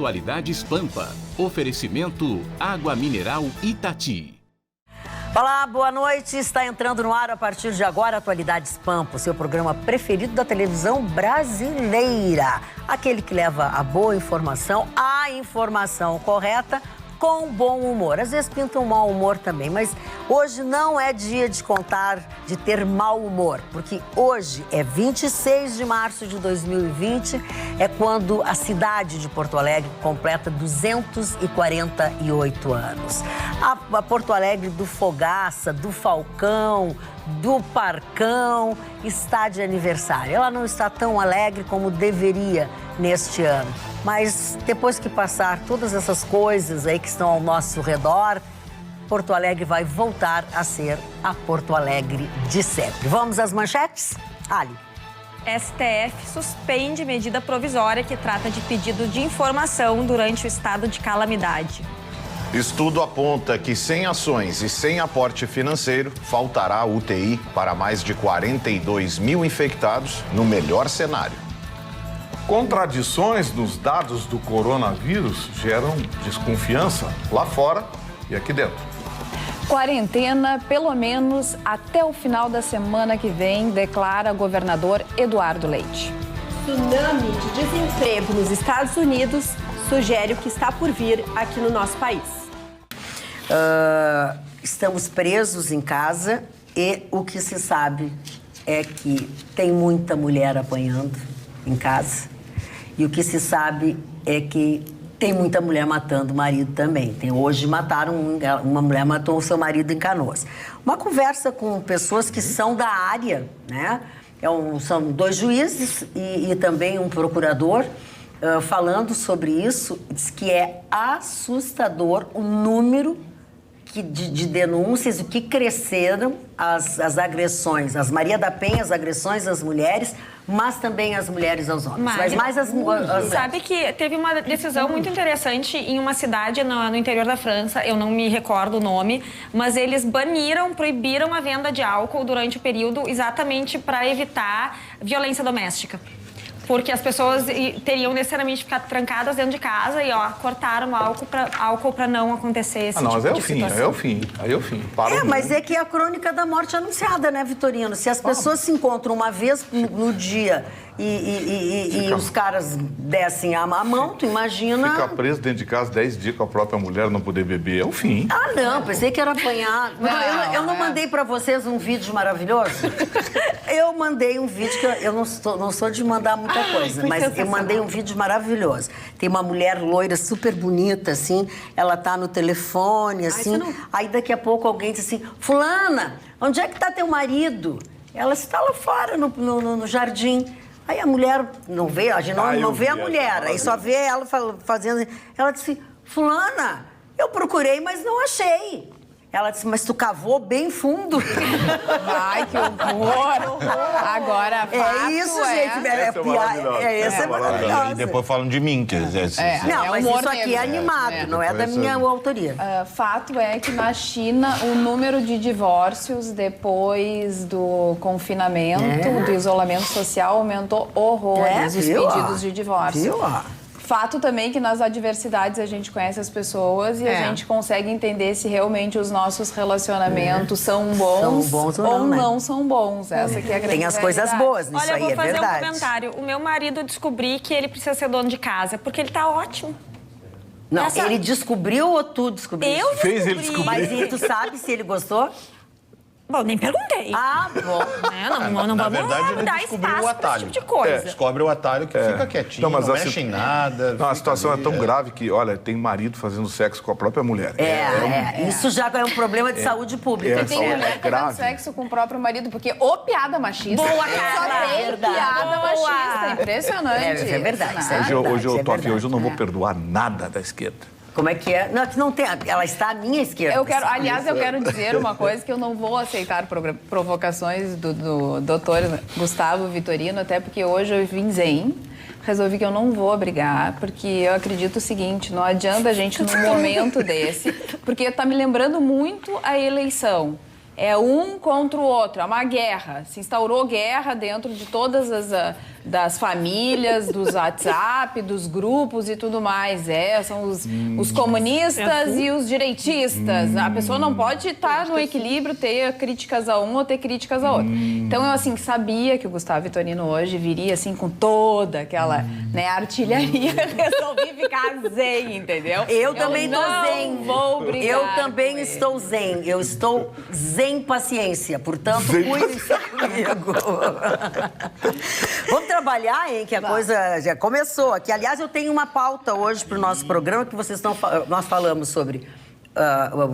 Atualidades Pampa. Oferecimento Água Mineral Itati. Olá, boa noite. Está entrando no ar a partir de agora Atualidades Pampa, seu programa preferido da televisão brasileira. Aquele que leva a boa informação, a informação correta, com bom humor. Às vezes pinta um mau humor também, mas hoje não é dia de contar, de ter mau humor, porque hoje é 26 de março de 2020, é quando a cidade de Porto Alegre completa 248 anos. A Porto Alegre do Fogaça, do Falcão, do Parcão está de aniversário. Ela não está tão alegre como deveria neste ano, mas depois que passar todas essas coisas aí que estão ao nosso redor, Porto Alegre vai voltar a ser a Porto Alegre de sempre. Vamos às manchetes? Ali. STF suspende medida provisória que trata de pedido de informação durante o estado de calamidade. Estudo aponta que sem ações e sem aporte financeiro, faltará UTI para mais de 42 mil infectados no melhor cenário. Contradições nos dados do coronavírus geram desconfiança lá fora e aqui dentro. Quarentena, pelo menos até o final da semana que vem, declara governador Eduardo Leite. Tsunami de desemprego nos Estados Unidos sugere o que está por vir aqui no nosso país. Estamos presos em casa e o que se sabe é que tem muita mulher apanhando em casa. E o que se sabe é que tem muita mulher matando o marido também. Hoje mataram, uma mulher matou o seu marido em Canoas. Uma conversa com pessoas que são da área, né? São dois juízes e também um procurador falando sobre isso. Diz que é assustador o número de denúncias, o que cresceram as agressões, as Maria da Penha, as agressões às mulheres, mas também as mulheres aos homens. Mas mais as sabe que teve uma decisão muito interessante em uma cidade no interior da França, eu não me recordo o nome, mas eles proibiram a venda de álcool durante o período exatamente para evitar violência doméstica. Porque as pessoas teriam necessariamente ficado trancadas dentro de casa e, cortaram álcool para não acontecer esse tipo mas de situação. Aí é o fim. Mas é que é a crônica da morte anunciada, né, Vitorino? Se as pessoas se encontram uma vez no dia e os caras dessem a mão, tu imagina... Ficar preso dentro de casa 10 dias com a própria mulher, não poder beber, é o fim. Não, pensei que era apanhar. Eu não mandei pra vocês um vídeo maravilhoso? Eu mandei um vídeo, que eu não sou de mandar muita coisa, mas eu mandei um vídeo maravilhoso. Tem uma mulher loira, super bonita, assim, ela tá no telefone, assim, aí daqui a pouco alguém diz assim, fulana, onde é que tá teu marido? Ela está lá fora, no jardim. Aí a mulher não vê, a gente não vê a mulher, aí só vê ela fazendo... Ela disse, fulana, eu procurei, mas não achei. Ela disse, mas tu cavou bem fundo. Ai, que horror! Agora, fato isso, gente. Essa é maravilhosa. E depois falam de mim, quer dizer... Não, mas isso aqui é animado, não é da minha autoria. Fato é que na China o número de divórcios depois do confinamento, do isolamento social, aumentou horrores, os pedidos de divórcio. Fato também que nas adversidades a gente conhece as pessoas e a gente consegue entender se realmente os nossos relacionamentos são bons ou não são bons. Essa que é a grande Tem as coisas boas nisso aí, é verdade. Olha, eu vou fazer um comentário. O meu marido descobri que ele precisa ser dono de casa, porque ele tá ótimo. Não, ele descobriu ou tu descobriu? Eu descobri. Fez ele descobrir. Mas e tu sabe se ele gostou? Bom, nem perguntei. Bom. Na verdade, ele descobriu o atalho. Tipo de coisa. Descobre o atalho que fica quietinho, não mexe em nada. Não, a situação é tão grave que, olha, tem marido fazendo sexo com a própria mulher. Isso já é um problema de saúde pública. Tem mulher fazendo sexo com o próprio marido, porque piada machista. Boa, cara. Só tem piada machista. Impressionante. É verdade. Hoje eu não vou perdoar nada da esquerda. Como é que é? Não, que não tem. Ela está à minha esquerda. Eu quero dizer uma coisa, que eu não vou aceitar provocações do doutor Gustavo Vitorino, até porque hoje eu vim zen. Resolvi que eu não vou brigar, porque eu acredito o seguinte, não adianta a gente num momento desse, porque tá me lembrando muito a eleição. É um contra o outro, é uma guerra. Se instaurou guerra dentro de todas as das famílias, dos WhatsApp, dos grupos e tudo mais. São os comunistas e os direitistas. A pessoa não pode estar no equilíbrio, ter críticas a um ou ter críticas a outro. Então, eu, assim, sabia que o Gustavo Vitorino hoje viria, assim, com toda aquela, né, artilharia. Resolvi ficar zen, entendeu? Eu também tô zen. Vou brigar. Eu também estou zen. Eu estou zen paciência. Portanto, cuide-se comigo. Vamos trabalhar, hein? Que a coisa já começou aqui. Aliás, eu tenho uma pauta hoje para o nosso programa que nós falamos sobre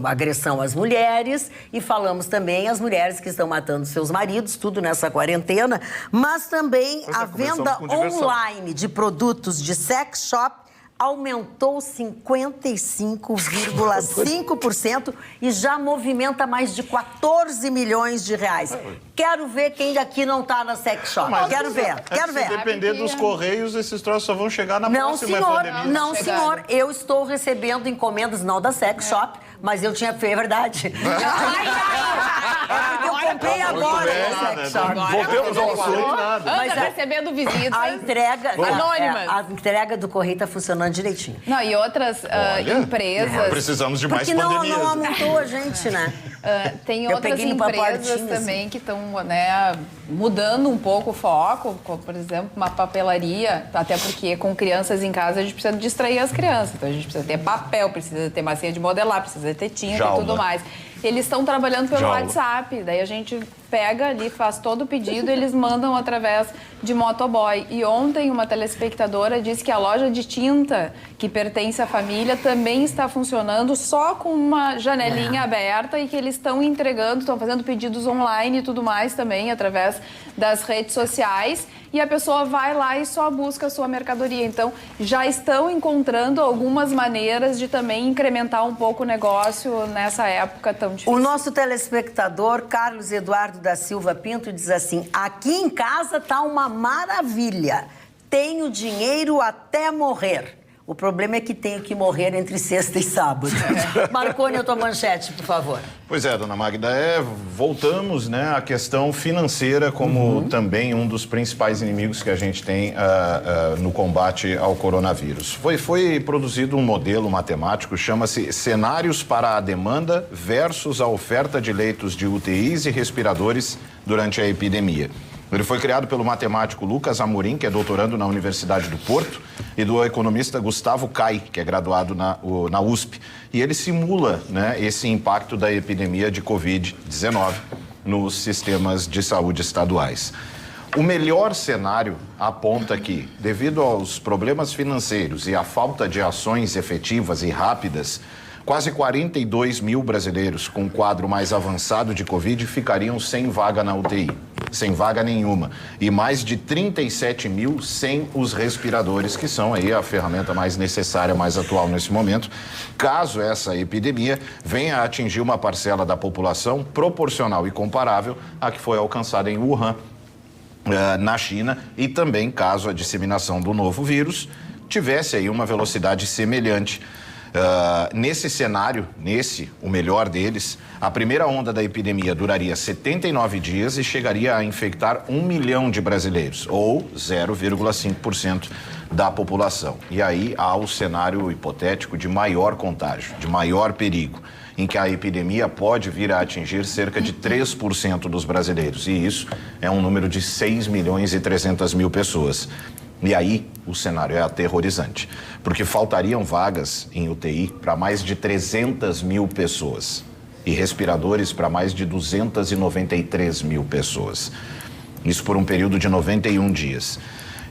agressão às mulheres e falamos também as mulheres que estão matando seus maridos, tudo nessa quarentena, mas também a venda online de produtos de sex shop aumentou 55,5% e já movimenta mais de 14 milhões de reais. Quero ver quem daqui não está na sex shop. Quero ver. Se depender dos correios, esses troços só vão chegar na próxima pandemia. Não, senhor. Eu estou recebendo encomendas, não da sex shop, mas eu tinha feito, é verdade. Eu comprei agora na sex shop. Voltemos ao assunto. Anda recebendo visitas. A entrega... Anônimas. A entrega do correio está funcionando direitinho. Não, e outras empresas... Precisamos de mais Porque pandemias. não aumentou a gente, né? Tem outras empresas também que estão, né, mudando um pouco o foco, como, por exemplo, uma papelaria, até porque com crianças em casa a gente precisa distrair as crianças. Então a gente precisa ter papel, precisa ter massinha de modelar, precisa ter tinta e tudo mais. Eles estão trabalhando pelo WhatsApp, daí a gente pega ali, faz todo o pedido e eles mandam através de motoboy. E ontem uma telespectadora disse que a loja de tinta que pertence à família também está funcionando só com uma janelinha aberta e que eles estão entregando, estão fazendo pedidos online e tudo mais também através das redes sociais. E a pessoa vai lá e só busca a sua mercadoria. Então, já estão encontrando algumas maneiras de também incrementar um pouco o negócio nessa época tão difícil. O nosso telespectador, Carlos Eduardo da Silva Pinto, diz assim: aqui em casa tá uma maravilha. Tenho dinheiro até morrer. O problema é que tenho que morrer entre sexta e sábado. Marconi, a tua manchete, por favor. Pois é, dona Magda, voltamos, né, à questão financeira como também um dos principais inimigos que a gente tem no combate ao coronavírus. Foi produzido um modelo matemático, chama-se Cenários para a Demanda versus a Oferta de Leitos de UTIs e Respiradores durante a epidemia. Ele foi criado pelo matemático Lucas Amorim, que é doutorando na Universidade do Porto, e do economista Gustavo Cai, que é graduado na USP. E ele simula, né, esse impacto da epidemia de Covid-19 nos sistemas de saúde estaduais. O melhor cenário aponta que, devido aos problemas financeiros e à falta de ações efetivas e rápidas, quase 42 mil brasileiros com quadro mais avançado de Covid ficariam sem vaga na UTI, sem vaga nenhuma. E mais de 37 mil sem os respiradores, que são aí a ferramenta mais necessária, mais atual nesse momento, caso essa epidemia venha a atingir uma parcela da população proporcional e comparável à que foi alcançada em Wuhan, na China, e também caso a disseminação do novo vírus tivesse aí uma velocidade semelhante. Nesse cenário, o melhor deles, a primeira onda da epidemia duraria 79 dias e chegaria a infectar 1 milhão de brasileiros, ou 0,5% da população. E aí há o cenário hipotético de maior contágio, de maior perigo, em que a epidemia pode vir a atingir cerca de 3% dos brasileiros. E isso é um número de 6 milhões e 300 mil pessoas. E aí o cenário é aterrorizante, porque faltariam vagas em UTI para mais de 300 mil pessoas e respiradores para mais de 293 mil pessoas. Isso por um período de 91 dias.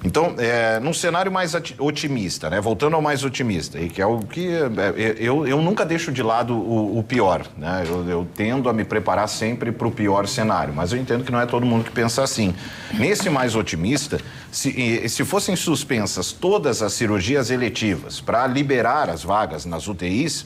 Então, num cenário mais otimista, né? Voltando ao mais otimista, e que é o que eu nunca deixo de lado o pior, né? Eu tendo a me preparar sempre para o pior cenário, mas eu entendo que não é todo mundo que pensa assim. Nesse mais otimista, se fossem suspensas todas as cirurgias eletivas para liberar as vagas nas UTIs,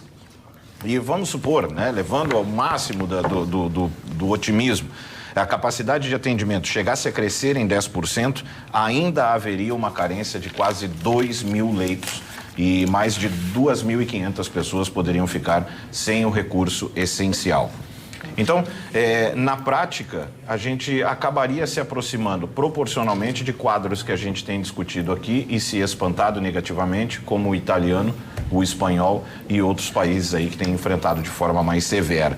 e vamos supor, né, levando ao máximo do otimismo, a capacidade de atendimento chegasse a crescer em 10%, ainda haveria uma carência de quase 2 mil leitos e mais de 2.500 pessoas poderiam ficar sem o recurso essencial. Então, na prática, a gente acabaria se aproximando proporcionalmente de quadros que a gente tem discutido aqui e se espantado negativamente, como o italiano, o espanhol e outros países aí que têm enfrentado de forma mais severa.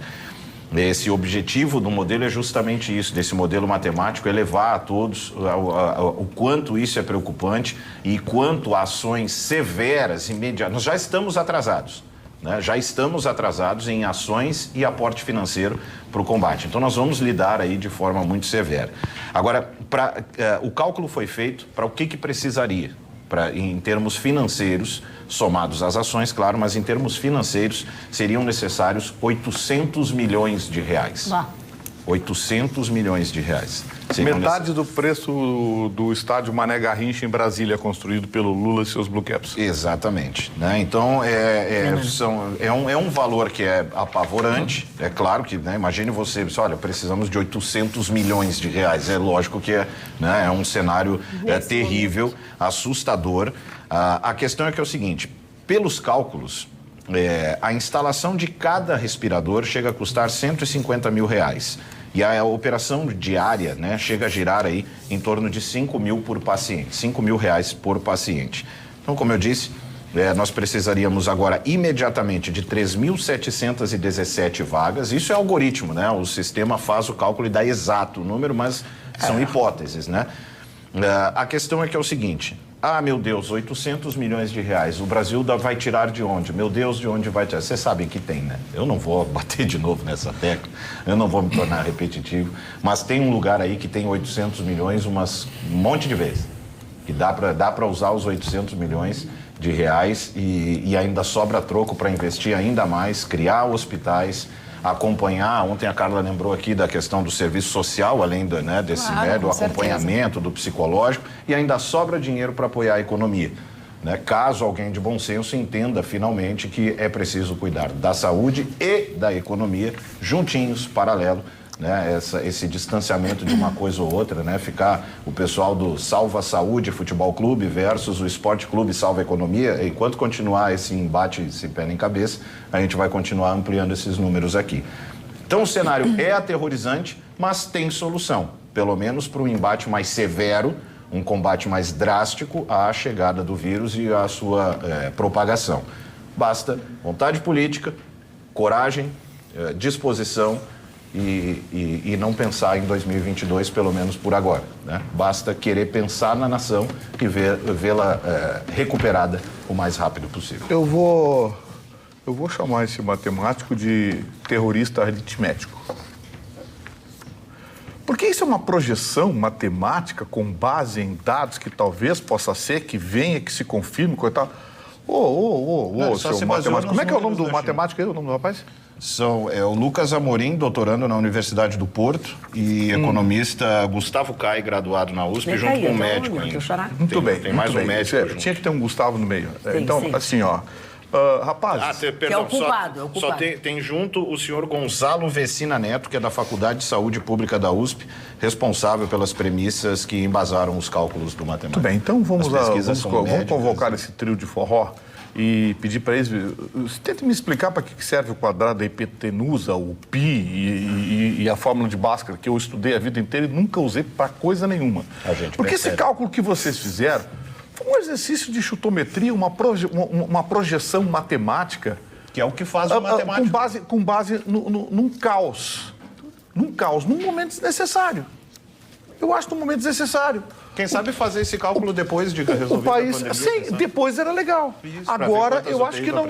Esse objetivo do modelo é justamente isso, desse modelo matemático, é levar a todos o quanto isso é preocupante e quanto ações severas, imediatas. Nós já estamos atrasados. Já estamos atrasados em ações e aporte financeiro para o combate. Então, nós vamos lidar aí de forma muito severa. Agora, o cálculo foi feito para o que precisaria, em termos financeiros, somados às ações, claro, mas em termos financeiros seriam necessários 800 milhões de reais. 800 milhões de reais. Metade do preço do estádio Mané Garrincha em Brasília, construído pelo Lula e seus Blue Caps. Exatamente. Então, é um valor que é apavorante. É claro que, imagine você, olha, precisamos de 800 milhões de reais. É lógico que é um cenário terrível, assustador. A questão é que é o seguinte, pelos cálculos, a instalação de cada respirador chega a custar 150 mil reais. E a operação diária, chega a girar aí em torno de 5 mil por paciente, 5 mil reais por paciente. Então, como eu disse, nós precisaríamos agora imediatamente de 3.717 vagas. Isso é algoritmo, O sistema faz o cálculo e dá exato o número, mas são hipóteses, A questão é que é o seguinte... meu Deus, 800 milhões de reais. O Brasil vai tirar de onde? Meu Deus, de onde vai tirar? Vocês sabem que tem, Eu não vou bater de novo nessa tecla, eu não vou me tornar repetitivo, mas tem um lugar aí que tem 800 milhões um monte de vezes. Que dá para usar os 800 milhões de reais e ainda sobra troco para investir ainda mais, criar hospitais, acompanhar. Ontem a Carla lembrou aqui da questão do serviço social, além desse do acompanhamento, do psicológico, e ainda sobra dinheiro para apoiar a economia. Caso alguém de bom senso entenda finalmente que é preciso cuidar da saúde e da economia juntinhos, paralelo, esse distanciamento de uma coisa ou outra, ficar o pessoal do Salva Saúde Futebol Clube versus o Esporte Clube Salva Economia. Enquanto continuar esse embate, esse pé em cabeça, a gente vai continuar ampliando esses números aqui. Então o cenário é aterrorizante, mas tem solução, pelo menos para um embate mais severo, um combate mais drástico à chegada do vírus e à sua propagação. Basta vontade política, coragem, disposição e não pensar em 2022, pelo menos por agora. Basta querer pensar na nação e vê-la recuperada o mais rápido possível. Eu vou chamar esse matemático de terrorista aritmético. Porque isso é uma projeção matemática com base em dados que talvez possa ser, que venha, que se confirme, coitado. Seu matemático. Como é que é o nome do matemático aí, o nome do rapaz? É o Lucas Amorim, doutorando na Universidade do Porto, e economista Gustavo Cai, graduado na USP, junto com um médico ainda. Muito bem. Tem mais um médico. Tinha que ter um Gustavo no meio. Então, assim, rapazes... Perdão, que é o culpado. Só tem junto o senhor Gonzalo Vecina Neto, que é da Faculdade de Saúde Pública da USP, responsável pelas premissas que embasaram os cálculos do matemático. Muito bem, então vamos convocar esse trio de forró e pedir para eles... Tente me explicar para que serve o quadrado da hipotenusa, o pi e a fórmula de Bhaskara, que eu estudei a vida inteira e nunca usei para coisa nenhuma. Porque esse cálculo que vocês fizeram foi um exercício de chutometria, uma projeção matemática... Que é o que faz o matemático. Com base num caos. Num momento desnecessário. Eu acho num momento desnecessário. Quem sabe fazer esse cálculo depois de resolver o país, a pandemia? Sim, depois era legal. Isso, agora eu acho que não.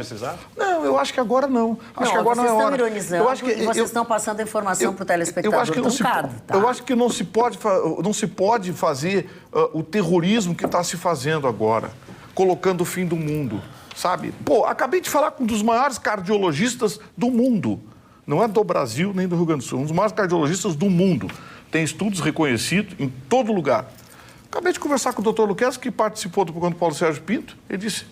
Não, eu acho que agora não. Acho que agora vocês não é hora. Estão ironizando, eu acho que vocês estão passando a informação para o telespectador. Eu acho que eu acho que não se pode fazer o terrorismo que está se fazendo agora, colocando o fim do mundo, sabe? Acabei de falar com um dos maiores cardiologistas do mundo. Não é do Brasil nem do Rio Grande do Sul, um dos maiores cardiologistas do mundo. Tem estudos reconhecidos em todo lugar. Acabei de conversar com o Dr. Luquezzi, que participou do programa do Paulo Sérgio Pinto. Ele disse,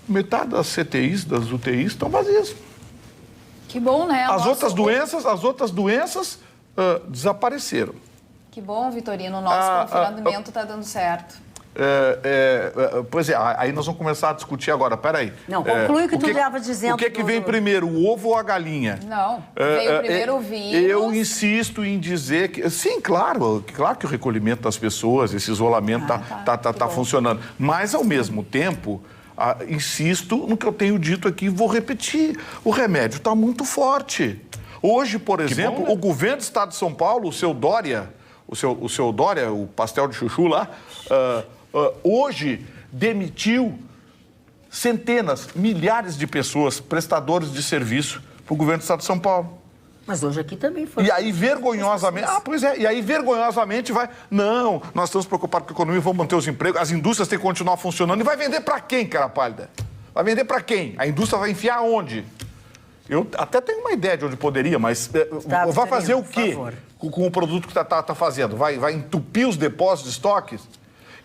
metade das CTIs, das UTIs, estão vazias. Que bom, né? As outras doenças desapareceram. Que bom, Vitorino. O nosso confinamento está dando certo. Pois é, aí nós vamos começar a discutir agora. Peraí. Não, conclui o que tu estava dizendo. O que vem primeiro, o ovo ou a galinha? Não, veio primeiro o vírus. Eu insisto em dizer que... Sim, claro que o recolhimento das pessoas, esse isolamento tá funcionando. Mas, ao mesmo tempo, insisto no que eu tenho dito aqui e vou repetir. O remédio está muito forte. Hoje, por exemplo, o governo do estado de São Paulo, o seu Dória, o pastel de chuchu lá, hoje demitiu centenas, milhares de pessoas, prestadores de serviço, para o governo do estado de São Paulo. Mas hoje aqui também foi. E aí, vergonhosamente... E aí, vergonhosamente, vai... Não, nós estamos preocupados com a economia, vamos manter os empregos, as indústrias têm que continuar funcionando. E vai vender para quem, cara pálida? Vai vender para quem? A indústria vai enfiar onde? Eu até tenho uma ideia de onde poderia, mas vai fazer o quê com o produto que está fazendo? Vai entupir os depósitos de estoques?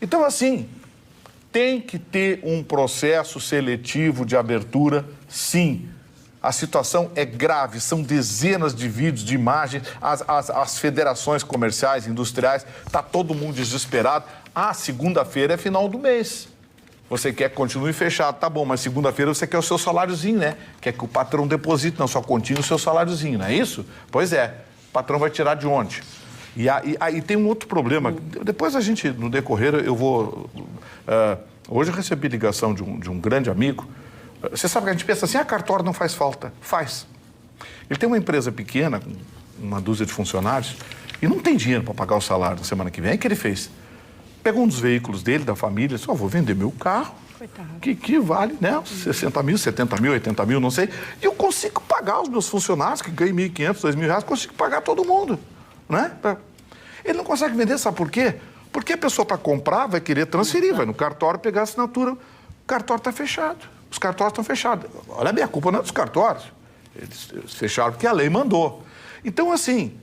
Então, assim, tem que ter um processo seletivo de abertura, sim. A situação é grave, são dezenas de vídeos, de imagens, as federações comerciais, industriais, está todo mundo desesperado. Segunda-feira é final do mês. Você quer que continue fechado, tá bom, mas segunda-feira você quer o seu saláriozinho, né? Quer que o patrão deposite na sua continha o seu saláriozinho, não é isso? Pois é, o patrão vai tirar de onde? E aí tem um outro problema. Depois a gente, no decorrer, eu vou... hoje eu recebi ligação de um grande amigo. Você sabe que a gente pensa assim, cartório não faz falta. Faz. Ele tem uma empresa pequena, com uma dúzia de funcionários, e não tem dinheiro para pagar o salário na semana que vem. Aí o que ele fez? Pegou um dos veículos dele, da família, disse, vou vender meu carro, que vale, né, 60 mil, 70 mil, 80 mil, não sei, e eu consigo pagar os meus funcionários, que ganham 1.500, 2.000 reais, consigo pagar todo mundo, né? Ele não consegue vender, sabe por quê? Porque a pessoa, para comprar, vai querer transferir, vai no cartório pegar a assinatura, o cartório está fechado, os cartórios estão fechados. Olha bem, a culpa não é dos cartórios, eles fecharam porque a lei mandou. Então, assim,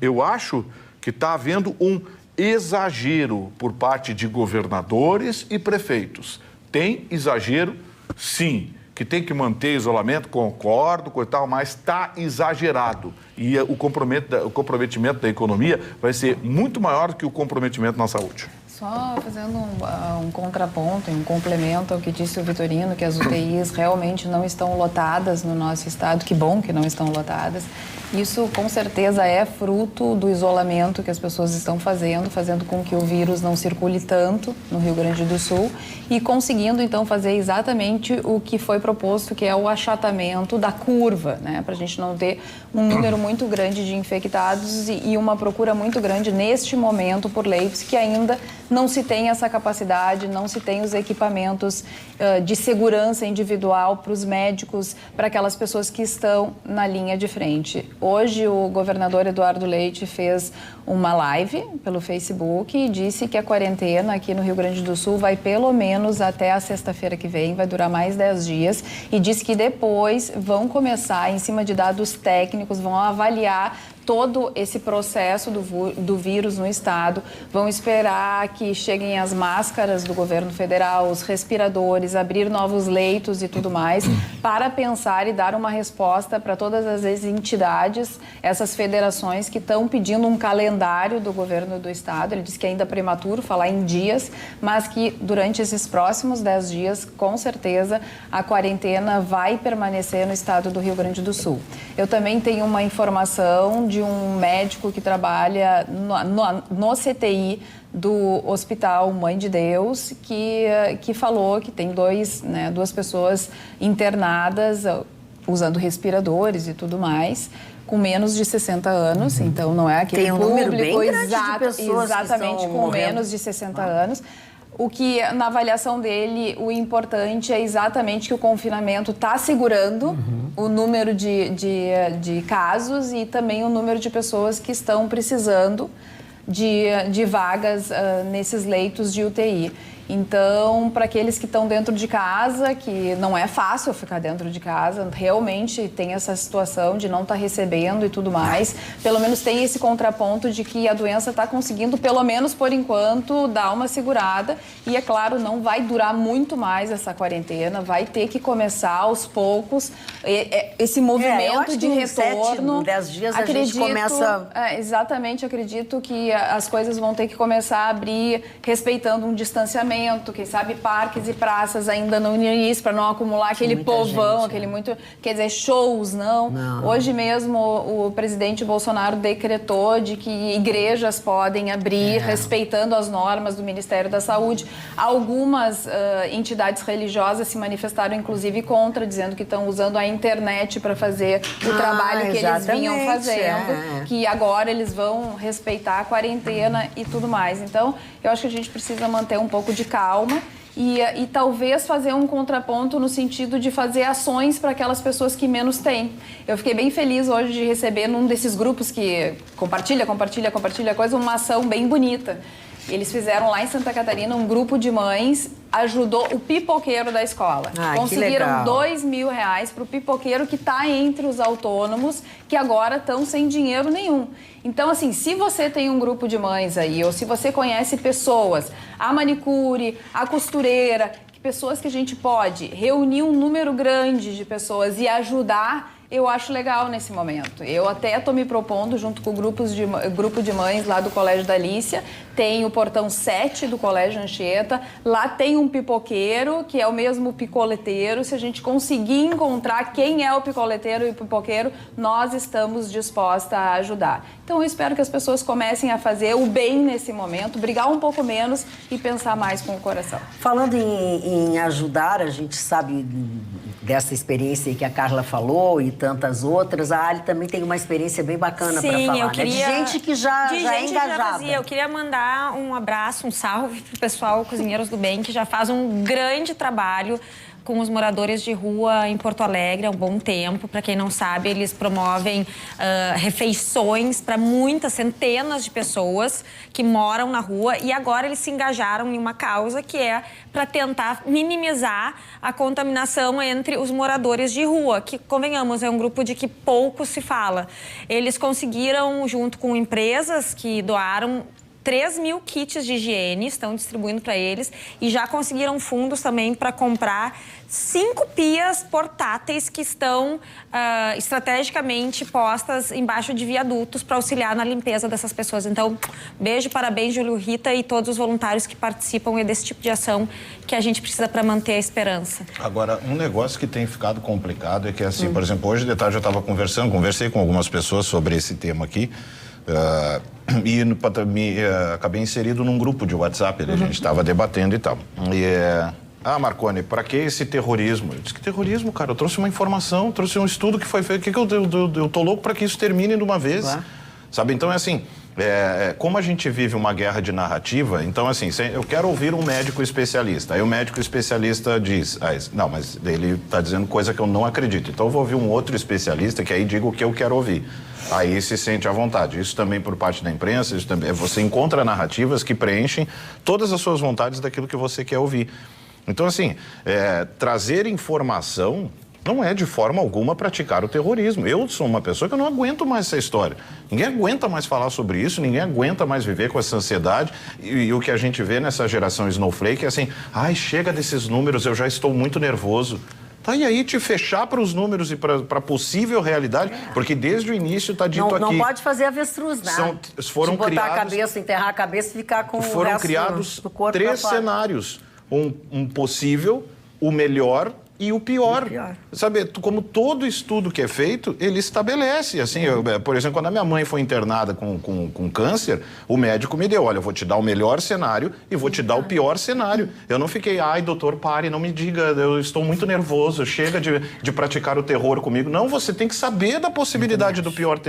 eu acho que está havendo um exagero por parte de governadores e prefeitos. Tem exagero, sim. Que tem que manter isolamento, concordo, mas está exagerado. E o comprometimento da economia vai ser muito maior do que o comprometimento na saúde. Só fazendo um contraponto, um complemento ao que disse o Vitorino, que as UTIs realmente não estão lotadas no nosso estado. Que bom que não estão lotadas. Isso, com certeza, é fruto do isolamento que as pessoas estão fazendo com que o vírus não circule tanto no Rio Grande do Sul e conseguindo, então, fazer exatamente o que foi proposto, que é o achatamento da curva, né? Para a gente não ter um número muito grande de infectados e uma procura muito grande, neste momento, por leitos que ainda não se tem essa capacidade, não se tem os equipamentos de segurança individual para os médicos, para aquelas pessoas que estão na linha de frente. Hoje, o governador Eduardo Leite fez uma live pelo Facebook e disse que a quarentena aqui no Rio Grande do Sul vai pelo menos até a sexta-feira que vem, vai durar mais 10 dias, e disse que depois vão começar, em cima de dados técnicos, vão avaliar todo esse processo do vírus no estado, vão esperar que cheguem as máscaras do governo federal, os respiradores, abrir novos leitos e tudo mais, para pensar e dar uma resposta para todas as entidades, essas federações que estão pedindo um calendário do governo do estado. Ele disse que ainda é prematuro falar em dias, mas que durante esses próximos 10 dias, com certeza, a quarentena vai permanecer no estado do Rio Grande do Sul. Eu também tenho uma informação de um médico que trabalha no CTI do Hospital Mãe de Deus, que falou que tem duas pessoas internadas usando respiradores e tudo mais, com menos de 60 anos, então não é aquele público número bem grande de pessoas exatamente que com menos de 60 anos. O que, na avaliação dele, o importante é exatamente que o confinamento está segurando o número de casos e também o número de pessoas que estão precisando de vagas nesses leitos de UTI. Então, para aqueles que estão dentro de casa, que não é fácil ficar dentro de casa, realmente tem essa situação de não estar recebendo e tudo mais, pelo menos tem esse contraponto de que a doença está conseguindo, pelo menos por enquanto, dar uma segurada. E, é claro, não vai durar muito mais essa quarentena, vai ter que começar aos poucos esse movimento de retorno. 10 dias a gente começa... Exatamente, acredito que as coisas vão ter que começar a abrir respeitando um distanciamento, quem sabe parques e praças ainda no início, para não acumular aquele povão, quer dizer, shows, não. Hoje mesmo o presidente Bolsonaro decretou de que igrejas podem abrir, respeitando as normas do Ministério da Saúde. Algumas entidades religiosas se manifestaram, inclusive, contra, dizendo que estão usando a internet para fazer o trabalho que eles vinham fazendo, que agora eles vão respeitar a quarentena e tudo mais. Então, eu acho que a gente precisa manter um pouco de calma e talvez fazer um contraponto no sentido de fazer ações para aquelas pessoas que menos têm. Eu fiquei bem feliz hoje de receber num desses grupos que compartilha coisa, uma ação bem bonita. Eles fizeram lá em Santa Catarina um grupo de mães, ajudou o pipoqueiro da escola. Conseguiram R$2.000 para o pipoqueiro que está entre os autônomos, que agora estão sem dinheiro nenhum. Então, assim, se você tem um grupo de mães aí, ou se você conhece pessoas, a manicure, a costureira, pessoas que a gente pode reunir um número grande de pessoas e ajudar, eu acho legal nesse momento. Eu até estou me propondo, junto com o grupo de mães lá do Colégio da Alícia, tem o portão 7 do Colégio Anchieta, lá tem um pipoqueiro, que é o mesmo picoleteiro. Se a gente conseguir encontrar quem é o picoleteiro e o pipoqueiro, nós estamos dispostas a ajudar. Então, eu espero que as pessoas comecem a fazer o bem nesse momento, brigar um pouco menos e pensar mais com o coração. Falando em ajudar, a gente sabe dessa experiência que a Carla falou e tantas outras. A Ali também tem uma experiência bem bacana para falar, eu queria... De gente que já é engajada. Eu queria mandar um abraço, um salve pro pessoal Cozinheiros do Bem, que já faz um grande trabalho com os moradores de rua em Porto Alegre há um bom tempo. Para quem não sabe, eles promovem refeições para muitas, centenas de pessoas que moram na rua, e agora eles se engajaram em uma causa que é para tentar minimizar a contaminação entre os moradores de rua, que, convenhamos, é um grupo de que pouco se fala. Eles conseguiram, junto com empresas que doaram 3.000 kits de higiene, estão distribuindo para eles, e já conseguiram fundos também para comprar 5 pias portáteis que estão estrategicamente postas embaixo de viadutos para auxiliar na limpeza dessas pessoas. Então, beijo, parabéns, Júlio, Rita e todos os voluntários que participam desse tipo de ação que a gente precisa para manter a esperança. Agora, um negócio que tem ficado complicado é que, assim, por exemplo, hoje de tarde eu estava conversei com algumas pessoas sobre esse tema aqui. E acabei inserido num grupo de WhatsApp, a gente estava debatendo e tal. Marconi, para que esse terrorismo? Eu disse, que terrorismo, cara? Eu trouxe uma informação, trouxe um estudo que foi feito. Eu tô louco para que isso termine de uma vez. Claro. Sabe? Então, é assim, como a gente vive uma guerra de narrativa, então, assim, eu quero ouvir um médico especialista. Aí o médico especialista diz, não, mas ele está dizendo coisa que eu não acredito. Então, eu vou ouvir um outro especialista que aí diga o que eu quero ouvir. Aí se sente à vontade. Isso também por parte da imprensa, isso também, você encontra narrativas que preenchem todas as suas vontades daquilo que você quer ouvir. Então, assim, trazer informação não é de forma alguma praticar o terrorismo. Eu sou uma pessoa que eu não aguento mais essa história. Ninguém aguenta mais falar sobre isso, ninguém aguenta mais viver com essa ansiedade. E o que a gente vê nessa geração Snowflake é assim, chega desses números, eu já estou muito nervoso. Tá, e aí te fechar para os números e para possível realidade, porque desde o início está dito aqui... Não pode fazer avestruz, né? Foram botar criados, a cabeça, enterrar a cabeça e ficar com foram o resto criados do corpo 3 cenários. Um possível, o melhor e o pior. Sabe, como todo estudo que é feito, ele estabelece. Assim, por exemplo, quando a minha mãe foi internada com câncer, o médico me deu, olha, eu vou te dar o melhor cenário e vou te dar o pior cenário. Eu não fiquei, doutor, pare, não me diga, eu estou muito nervoso, chega de praticar o terror comigo. Não, você tem que saber da possibilidade do pior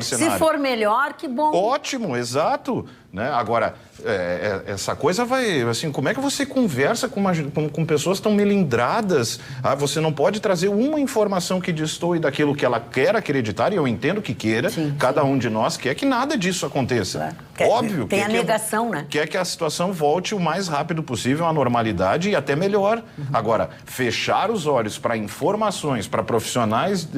cenário. Se for melhor, que bom. Ótimo, exato. né? Agora, essa coisa vai, assim, como é que você conversa com pessoas tão melindradas? Você não pode trazer uma informação que destoe daquilo que ela quer acreditar, e eu entendo que queira, cada um de nós quer que nada disso aconteça. Claro. Óbvio. Tem a negação, né? Quer que a situação volte o mais rápido possível à normalidade e até melhor. Agora, fechar os olhos para informações, para profissionais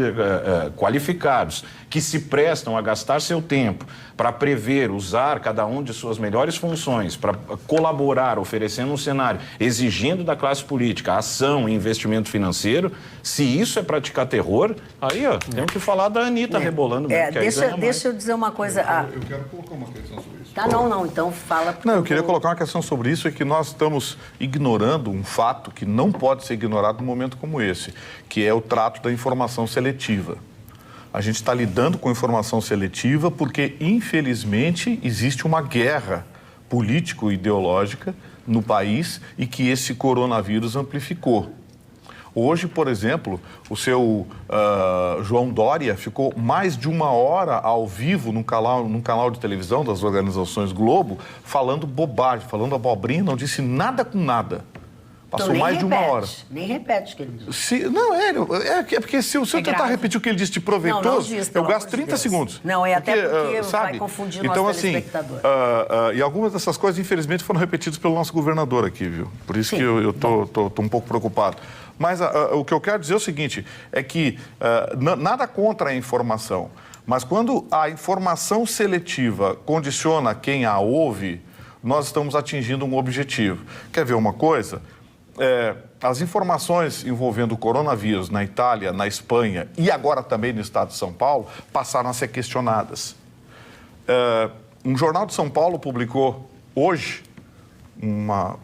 qualificados, que se prestam a gastar seu tempo para prever, usar cada um de suas melhores funções, para colaborar, oferecendo um cenário, exigindo da classe política ação e investimento financeiro, se isso é praticar terror, aí, ó, temos que falar da Anitta rebolando mesmo. Deixa eu dizer uma coisa. Eu quero colocar uma questão sobre isso. Tá, não, então fala. Não, eu queria colocar uma questão sobre isso, é que nós estamos ignorando um fato que não pode ser ignorado num momento como esse, que é o trato da informação seletiva. A gente está lidando com informação seletiva porque, infelizmente, existe uma guerra político-ideológica no país e que esse coronavírus amplificou. Hoje, por exemplo, o seu João Dória ficou mais de 1 hora ao vivo num canal de televisão das organizações Globo, falando bobagem, falando abobrinha, não disse nada com nada. Passou mais de 1 hora. Nem repete o que ele disse. Porque se eu tentar repetir o que ele disse de proveitoso, eu gasto 30 segundos. Não, até porque vai confundir então, nosso telespectador. E algumas dessas coisas, infelizmente, foram repetidas pelo nosso governador aqui, viu? Por isso que eu tô um pouco preocupado. Mas o que eu quero dizer é o seguinte, é que nada contra a informação, mas quando a informação seletiva condiciona quem a ouve, nós estamos atingindo um objetivo. Quer ver uma coisa? As informações envolvendo o coronavírus na Itália, na Espanha e agora também no estado de São Paulo passaram a ser questionadas. Um jornal de São Paulo publicou hoje uma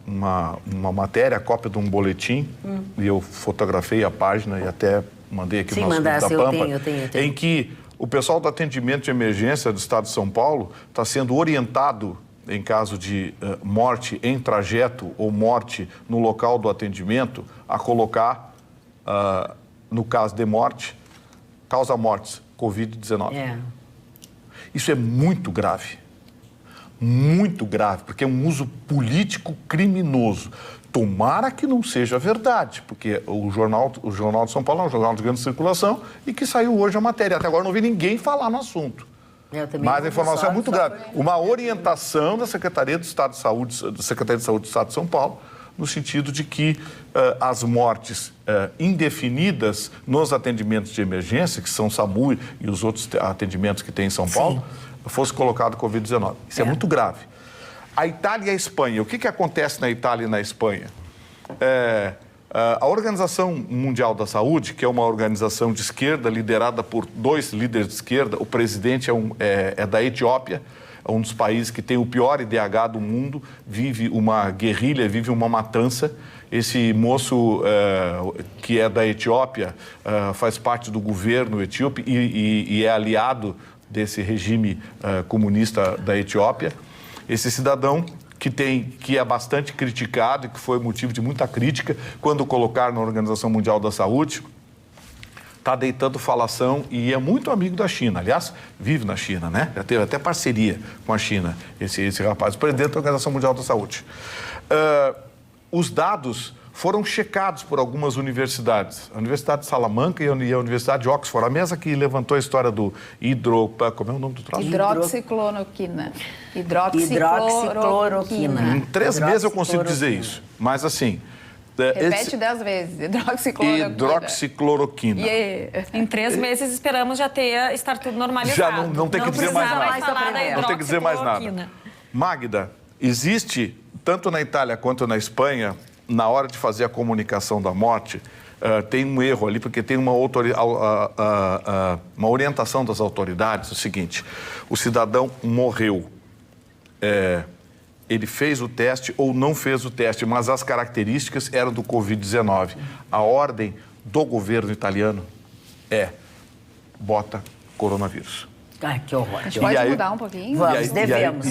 matéria, cópia de um boletim, e eu fotografei a página e até mandei aqui no nosso grupo da Pampa, eu tenho. em que o pessoal do atendimento de emergência do estado de São Paulo está sendo orientado em caso de morte em trajeto ou morte no local do atendimento, a colocar, no caso de morte, causa-mortes, Covid-19. Isso é muito grave. Muito grave, porque é um uso político criminoso. Tomara que não seja verdade, porque o Jornal de São Paulo é um jornal de grande circulação e que saiu hoje a matéria. Até agora não vi ninguém falar no assunto. Mas a informação é muito grave. Uma orientação da Secretaria de Estado de Saúde, do Secretaria de Saúde do Estado de São Paulo, no sentido de que as mortes indefinidas nos atendimentos de emergência, que são SAMU e os outros atendimentos que tem em São Paulo, fosse colocado Covid-19. Isso é muito grave. A Itália e a Espanha. O que acontece na Itália e na Espanha? A Organização Mundial da Saúde, que é uma organização de esquerda liderada por 2 líderes de esquerda, o presidente é da Etiópia, é um dos países que tem o pior IDH do mundo, vive uma guerrilha, vive uma matança. Esse moço que é da Etiópia faz parte do governo etíope e é aliado desse regime comunista da Etiópia. Esse cidadão que é bastante criticado e que foi motivo de muita crítica quando colocaram na Organização Mundial da Saúde, está deitando falação e é muito amigo da China. Aliás, vive na China, né? Já teve até parceria com a China, esse rapaz, presidente da Organização Mundial da Saúde. Os dados foram checados por algumas universidades. A Universidade de Salamanca e a Universidade de Oxford. A mesa que levantou a história do como é o nome do troço? Hidroxicloroquina. Hidroxicloroquina. Em 3 meses eu consigo dizer isso. Mas assim... Repete 10 vezes. Hidroxicloroquina. Em 3 meses esperamos estar tudo normalizado. Já não tem que dizer mais nada. Não tem que dizer mais nada. Magda, existe, tanto na Itália quanto na Espanha, na hora de fazer a comunicação da morte, tem um erro ali, porque tem uma orientação das autoridades, o seguinte: o cidadão morreu, ele fez o teste ou não fez o teste, mas as características eram do Covid-19. A ordem do governo italiano bota coronavírus. Ai, que horror. A gente pode mudar um pouquinho? Vamos, devemos.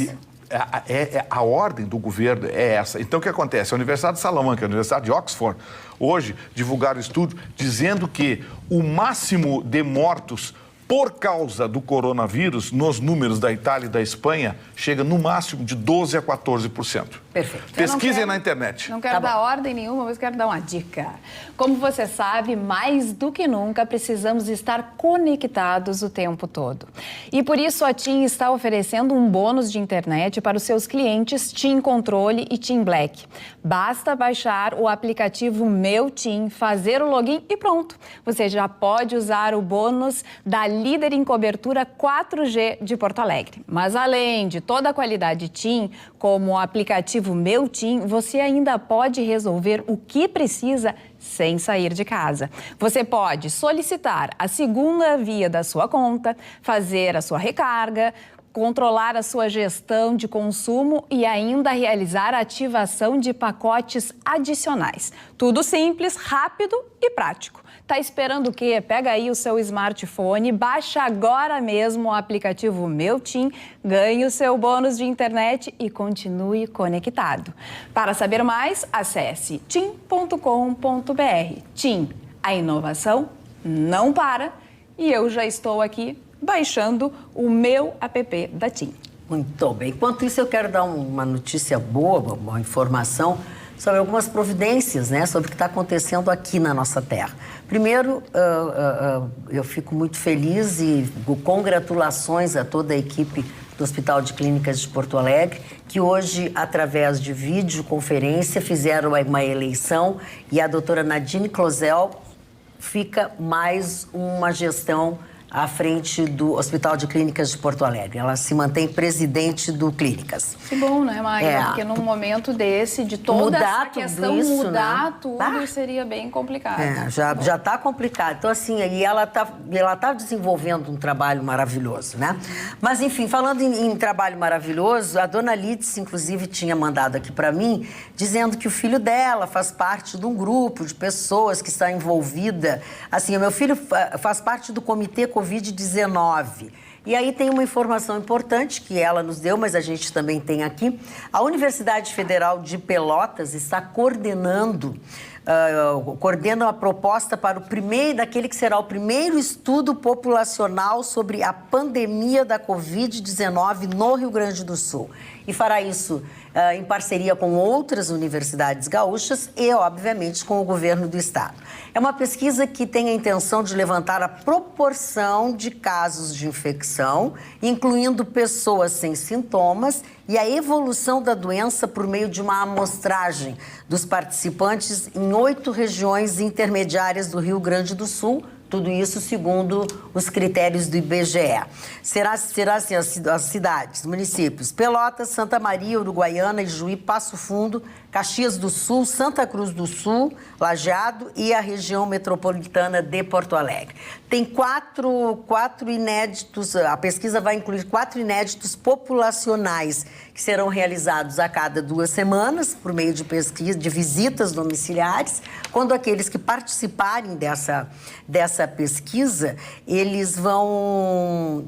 A ordem do governo é essa. Então, o que acontece? A Universidade de Salamanca e a Universidade de Oxford, hoje, divulgaram estudo dizendo que o máximo de mortos por causa do coronavírus, nos números da Itália e da Espanha, chega no máximo de 12% a 14%. Perfeito. Pesquisem na internet. Não quero dar ordem nenhuma, mas quero dar uma dica. Como você sabe, mais do que nunca precisamos estar conectados o tempo todo. E por isso a TIM está oferecendo um bônus de internet para os seus clientes TIM Controle e TIM Black. Basta baixar o aplicativo Meu TIM, fazer o login e pronto. Você já pode usar o bônus da líder em cobertura 4G de Porto Alegre. Mas além de toda a qualidade TIM, como o aplicativo Meu TIM, você ainda pode resolver o que precisa sem sair de casa. Você pode solicitar a segunda via da sua conta, fazer a sua recarga, controlar a sua gestão de consumo e ainda realizar a ativação de pacotes adicionais. Tudo simples, rápido e prático. Tá esperando o quê? Pega aí o seu smartphone, baixa agora mesmo o aplicativo Meu TIM, ganhe o seu bônus de internet e continue conectado. Para saber mais, acesse tim.com.br. TIM, a inovação não para e eu já estou aqui baixando o meu app da TIM. Muito bem. Enquanto isso, eu quero dar uma notícia boa, uma informação sobre algumas providências, né, sobre o que está acontecendo aqui na nossa terra. Primeiro, eu fico muito feliz e congratulações a toda a equipe do Hospital de Clínicas de Porto Alegre, que hoje, através de videoconferência, fizeram uma eleição e a doutora Nadine Clozel fica mais uma gestão à frente do Hospital de Clínicas de Porto Alegre. Ela se mantém presidente do Clínicas. Que bom, né, Magda? Porque num momento desse, de toda essa questão, mudar tudo seria bem complicado. Já está complicado. Então, assim, e ela tá desenvolvendo um trabalho maravilhoso, né? Mas, enfim, falando em trabalho maravilhoso, a dona Lidice, inclusive, tinha mandado aqui para mim, dizendo que o filho dela faz parte de um grupo de pessoas que está envolvida. Assim, o meu filho faz parte do Comitê Covid-19. E aí tem uma informação importante que ela nos deu, mas a gente também tem aqui. A Universidade Federal de Pelotas está coordena uma proposta para daquele que será o primeiro estudo populacional sobre a pandemia da Covid-19 no Rio Grande do Sul. E fará isso em parceria com outras universidades gaúchas e, obviamente, com o governo do estado. É uma pesquisa que tem a intenção de levantar a proporção de casos de infecção, incluindo pessoas sem sintomas, e a evolução da doença por meio de uma amostragem dos participantes em 8 regiões intermediárias do Rio Grande do Sul. Tudo isso segundo os critérios do IBGE. Será assim, as cidades, municípios: Pelotas, Santa Maria, Uruguaiana, Ijuí, Passo Fundo, Caxias do Sul, Santa Cruz do Sul, Lajeado e a região metropolitana de Porto Alegre. Tem quatro inéditos, a pesquisa vai incluir 4 inéditos populacionais que serão realizados a cada 2 semanas por meio de pesquisa, de visitas domiciliares, quando aqueles que participarem dessa pesquisa, eles vão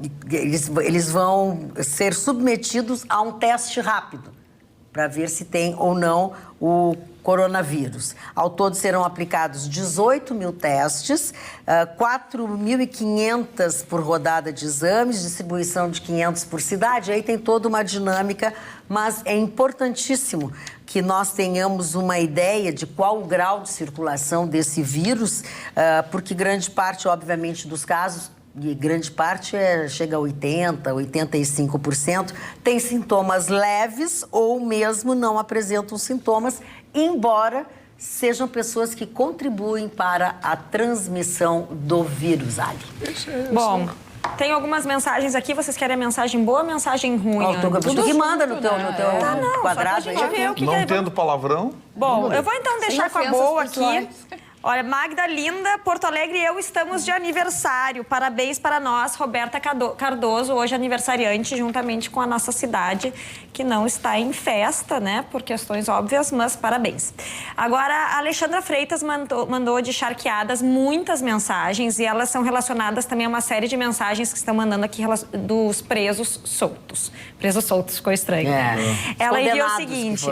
ser submetidos a um teste rápido para ver se tem ou não o coronavírus. Ao todo serão aplicados 18 mil testes, 4.500 por rodada de exames, distribuição de 500 por cidade. Aí tem toda uma dinâmica, mas é importantíssimo que nós tenhamos uma ideia de qual o grau de circulação desse vírus, porque grande parte, obviamente, dos casos, e grande parte chega a 80%, 85%, tem sintomas leves ou mesmo não apresentam sintomas, embora sejam pessoas que contribuem para a transmissão do vírus, Ali. Bom, tem algumas mensagens aqui. Vocês querem a mensagem boa ou a mensagem ruim? Tudo que manda no teu quadrado aí. Não tendo palavrão? Bom, eu vou então deixar com a boa aqui. Olha, Magda linda, Porto Alegre e eu estamos de aniversário. Parabéns para nós, Roberta Cardoso, hoje aniversariante, juntamente com a nossa cidade, que não está em festa, né, por questões óbvias, mas parabéns. Agora, a Alexandra Freitas mandou de Charqueadas muitas mensagens e elas são relacionadas também a uma série de mensagens que estão mandando aqui dos presos soltos. Presos soltos, ficou estranho. Ela enviou o seguinte: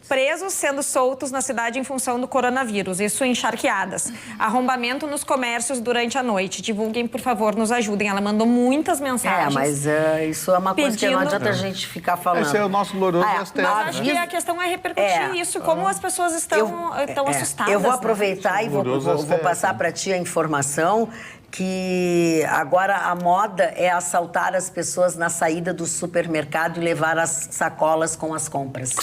presos sendo soltos na cidade em função do coronavírus, isso em Charqueadas. piadas. Arrombamento nos comércios durante a noite. Divulguem, por favor, nos ajudem. Ela mandou muitas mensagens. Mas isso é uma coisa que não adianta a gente ficar falando. Esse é o nosso glorioso STF. Mas acho que a questão é repercutir isso, como as pessoas estão assustadas. Eu vou aproveitar e vou passar para ti a informação que agora a moda é assaltar as pessoas na saída do supermercado e levar as sacolas com as compras.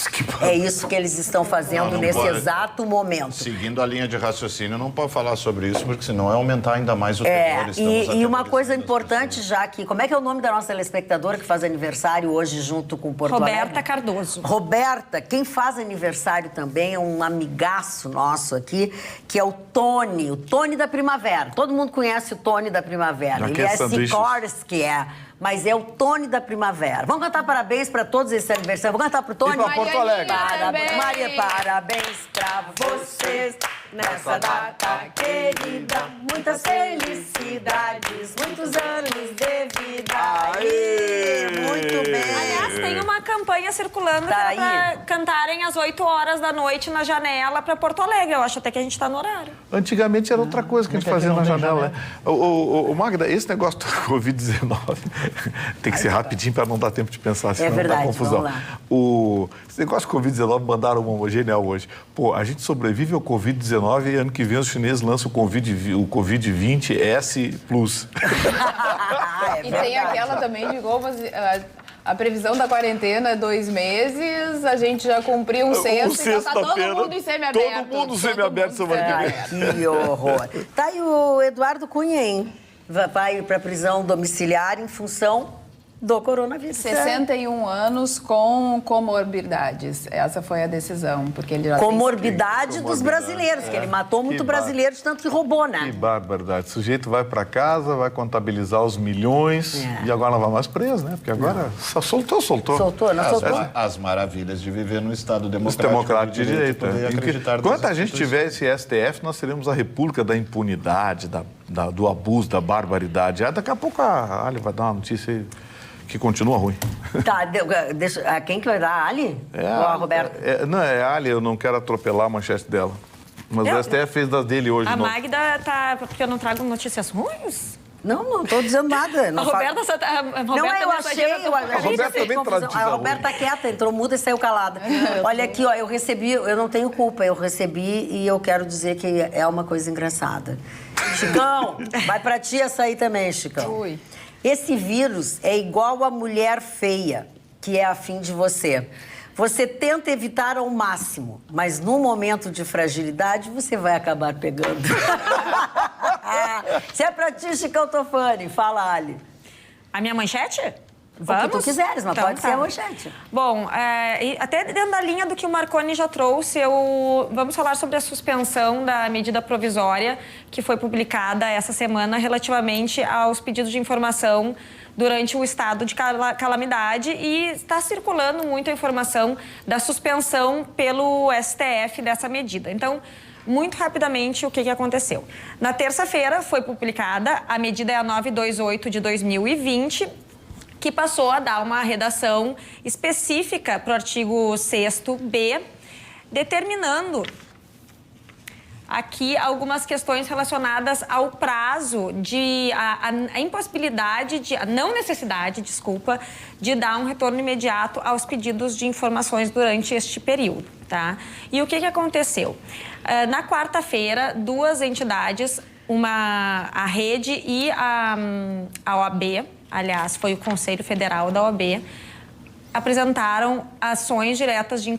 É isso que eles estão fazendo nesse exato momento. Seguindo a linha de raciocínio, não pode falar sobre isso, porque senão é aumentar ainda mais o terror. E uma coisa importante, já que... Como é que é o nome da nossa telespectadora que faz aniversário hoje junto com Porto Alegre? Roberta Cardoso. Roberta, quem faz aniversário também é um amigaço nosso aqui, que é o Tony da Primavera. Todo mundo conhece o Tony da Primavera. Ele é Sikorsky, mas é o Tony da Primavera. Vamos cantar parabéns para todos esses aniversários. Vamos cantar pro Tony? E pra Porto Alegre. Maria, parabéns pra vocês nessa data querida. Muitas felicidades, muitos anos de vida. Aê, muito bem. Aliás, tem uma campanha circulando para cantarem às 8 horas da noite na janela para Porto Alegre. Eu acho até que a gente está no horário. Antigamente era outra coisa que a gente fazia na janela, né? O Magda, esse negócio do Covid-19 tem que ser rapidinho para não dar tempo de pensar, senão dá confusão. Esse negócio do Covid-19 mandaram uma genial hoje. Pô, a gente sobrevive ao Covid-19 e ano que vem os chineses lançam o Covid-20 S+. E tem aquela também de a previsão da quarentena é 2 meses, a gente já cumpriu um sexto, então tá todo mundo em semiaberto. Todo mundo semiaberto semana que vem. Que horror. Tá aí o Eduardo Cunha, hein? Vai para prisão domiciliar em função do coronavírus. 61 anos com comorbidades. Essa foi a decisão, porque ele já comorbidade dos brasileiros, que ele matou muito brasileiro, tanto que roubou, né? Que barbaridade. O sujeito vai para casa, vai contabilizar os milhões e agora não vai mais preso, né? Porque agora só soltou. Soltou. As maravilhas de viver no Estado democrático de direito. Enquanto a gente tiver esse STF, nós teremos a república da impunidade, do abuso, da barbaridade. Daqui a pouco a Ali vai dar uma notícia aí que continua ruim. Tá, deixa, quem que vai dar? A Ali? Ou a Roberta? Não, é a Ali, eu não quero atropelar a manchete dela. Mas o STF fez das dele hoje. A Magda tá... Porque eu não trago notícias ruins? Não tô dizendo nada. A Roberta só tá... eu achei... A Roberta também traz A Roberta tá quieta, entrou muda e saiu calada. Olha aqui, ó, eu recebi... Eu não tenho culpa, eu recebi e eu quero dizer que é uma coisa engraçada. Chicão, vai pra ti essa aí também, Chicão. Ui. Esse vírus é igual a mulher feia, que é afim de você. Você tenta evitar ao máximo, mas no momento de fragilidade, você vai acabar pegando. Se é pra ti, Chicão Tofani, fala, Ali. A minha manchete? Vamos? O que tu quiseres, mas então, pode ser a manchete. Bom, até dentro da linha do que o Marconi já trouxe, vamos falar sobre a suspensão da medida provisória que foi publicada essa semana relativamente aos pedidos de informação durante o estado de calamidade e está circulando muito a informação da suspensão pelo STF dessa medida. Então, muito rapidamente, o que aconteceu? Na terça-feira foi publicada, a medida é a 928 de 2020, que passou a dar uma redação específica para o artigo 6º-B, determinando aqui algumas questões relacionadas ao prazo a impossibilidade, a não necessidade, de dar um retorno imediato aos pedidos de informações durante este período, tá? E o que aconteceu? Na quarta-feira, 2 entidades, a Rede e a OAB, aliás, foi o Conselho Federal da OAB, apresentaram ações diretas de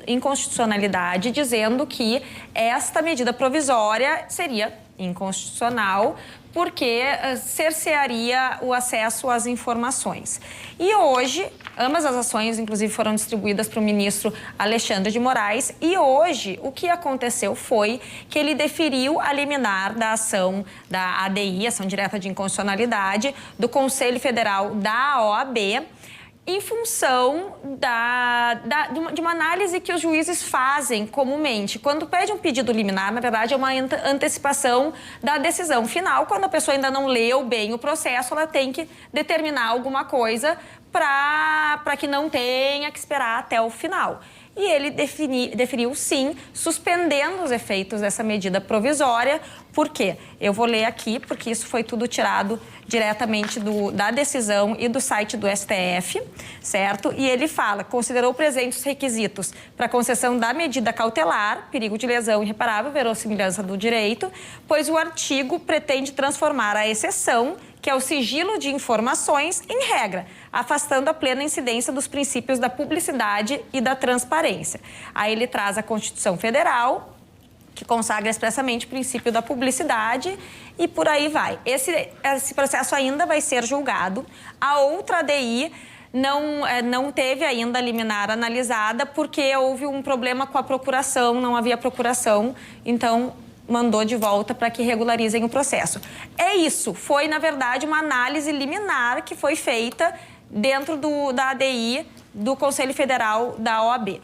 inconstitucionalidade, dizendo que esta medida provisória seria inconstitucional porque cercearia o acesso às informações. E hoje, ambas as ações, inclusive, foram distribuídas para o ministro Alexandre de Moraes. E hoje, o que aconteceu foi que ele deferiu a liminar da ação da ADI, Ação Direta de Inconstitucionalidade, do Conselho Federal da OAB, em função de uma análise que os juízes fazem comumente. Quando pede um pedido liminar, na verdade, é uma antecipação da decisão final. Quando a pessoa ainda não leu bem o processo, ela tem que determinar alguma coisa para que não tenha que esperar até o final. E ele definiu, sim, suspendendo os efeitos dessa medida provisória. Por quê? Eu vou ler aqui, porque isso foi tudo tirado diretamente da decisão e do site do STF, certo? E ele fala, considerou presentes os requisitos para concessão da medida cautelar, perigo de lesão irreparável, verossimilhança do direito, pois o artigo pretende transformar a exceção, que é o sigilo de informações, em regra, afastando a plena incidência dos princípios da publicidade e da transparência. Aí ele traz a Constituição Federal, que consagra expressamente o princípio da publicidade, e por aí vai. Esse processo ainda vai ser julgado. A outra ADI não teve ainda a liminar analisada, porque houve um problema com a procuração, não havia procuração, então mandou de volta para que regularizem o processo. É isso, foi, na verdade, uma análise liminar que foi feita dentro da ADI do Conselho Federal da OAB.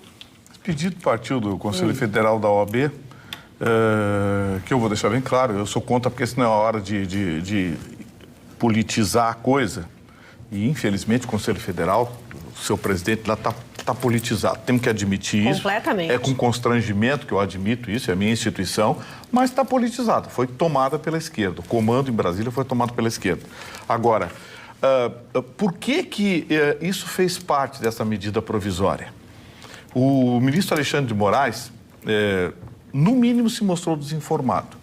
Esse pedido partiu do Conselho Federal da OAB, que eu vou deixar bem claro, eu sou contra, porque senão é a hora de politizar a coisa. E, infelizmente, o Conselho Federal, o seu presidente lá está politizado. Temos que admitir isso. Completamente. É com constrangimento que eu admito isso, é a minha instituição, mas está politizado. Foi tomada pela esquerda. O comando em Brasília foi tomado pela esquerda. Agora, por que isso fez parte dessa medida provisória? O ministro Alexandre de Moraes, no mínimo, se mostrou desinformado.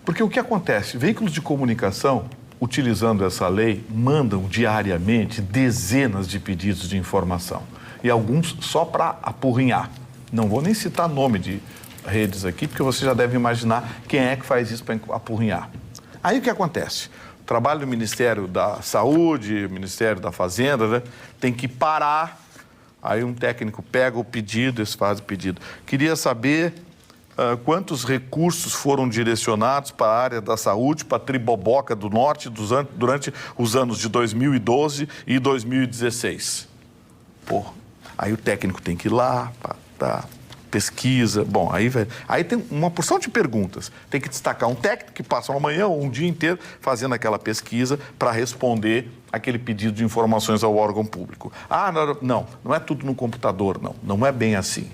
Porque o que acontece? Veículos de comunicação, utilizando essa lei, mandam diariamente dezenas de pedidos de informação. E alguns só para apurrinhar. Não vou nem citar nome de redes aqui, porque você já deve imaginar quem é que faz isso para apurrinhar. Aí o que acontece? O trabalho do Ministério da Saúde, Ministério da Fazenda, né, tem que parar. Aí um técnico pega o pedido, eles fazem o pedido. Queria saber quantos recursos foram direcionados para a área da saúde, para a Triboboca do Norte, durante os anos de 2012 e 2016. Aí o técnico tem que ir lá, pesquisa. Bom, aí tem uma porção de perguntas. Tem que destacar um técnico que passa uma manhã ou um dia inteiro fazendo aquela pesquisa para responder aquele pedido de informações ao órgão público. Não é tudo no computador, não. Não é bem assim.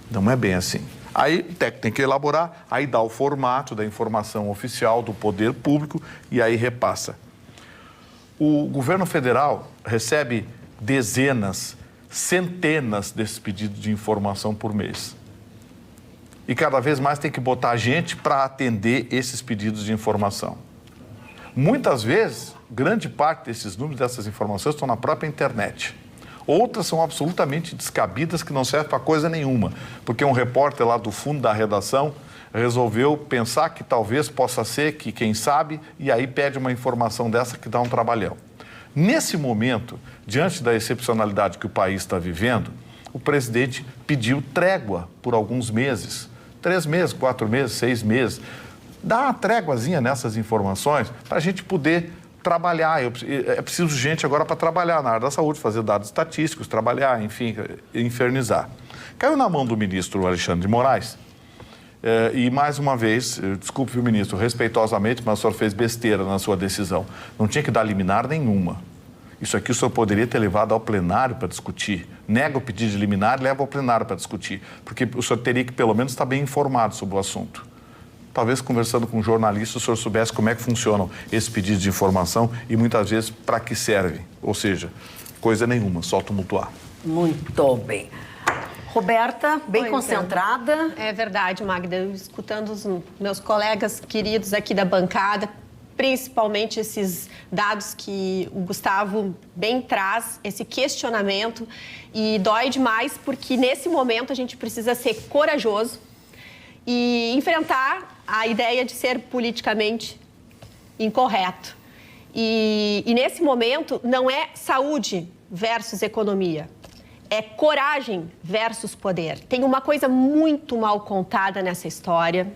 Não é bem assim. Aí o técnico tem que elaborar, aí dá o formato da informação oficial do poder público e aí repassa. O governo federal recebe dezenas, centenas desses pedidos de informação por mês. E cada vez mais tem que botar gente para atender esses pedidos de informação. Muitas vezes, grande parte desses números, dessas informações, estão na própria internet. Outras são absolutamente descabidas, que não servem para coisa nenhuma, porque um repórter lá do fundo da redação resolveu pensar que talvez possa ser, que quem sabe, e aí pede uma informação dessa que dá um trabalhão. Nesse momento, diante da excepcionalidade que o país está vivendo, o presidente pediu trégua por alguns meses, 3 meses, 4 meses, 6 meses. Dá uma tréguazinha nessas informações para a gente poder trabalhar. É preciso gente agora para trabalhar na área da saúde, fazer dados estatísticos, trabalhar, enfim, infernizar. Caiu na mão do ministro Alexandre de Moraes e, mais uma vez, desculpe, viu, ministro, respeitosamente, mas o senhor fez besteira na sua decisão. Não tinha que dar liminar nenhuma. Isso aqui o senhor poderia ter levado ao plenário para discutir. Nega o pedido de liminar e leva ao plenário para discutir, porque o senhor teria que, pelo menos, estar bem informado sobre o assunto. Talvez, conversando com um jornalista, o senhor soubesse como é que funcionam esses pedidos de informação e, muitas vezes, para que servem. Ou seja, coisa nenhuma, só tumultuar. Muito bem. Roberta, bem concentrada. É verdade, Magda. Eu, escutando os meus colegas queridos aqui da bancada, principalmente esses dados que o Gustavo bem traz, esse questionamento, e dói demais porque, nesse momento, a gente precisa ser corajoso e enfrentar a ideia de ser politicamente incorreto. E nesse momento, não é saúde versus economia. É coragem versus poder. Tem uma coisa muito mal contada nessa história.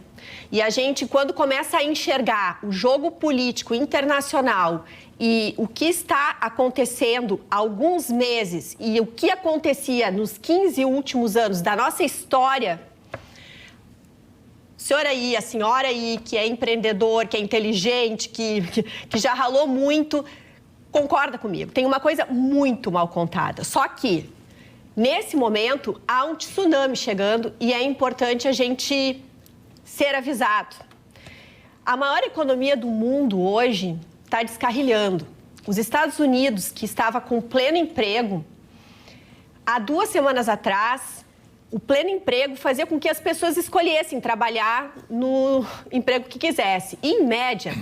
E a gente, quando começa a enxergar o jogo político internacional e o que está acontecendo há alguns meses e o que acontecia nos 15 últimos anos da nossa história, a senhora aí, que é empreendedor, que é inteligente, que já ralou muito, concorda comigo. Tem uma coisa muito mal contada. Só que, nesse momento, há um tsunami chegando e é importante a gente ser avisado. A maior economia do mundo hoje está descarrilhando. Os Estados Unidos, que estava com pleno emprego, há 2 semanas atrás, o pleno emprego fazia com que as pessoas escolhessem trabalhar no emprego que quisesse. E, em média,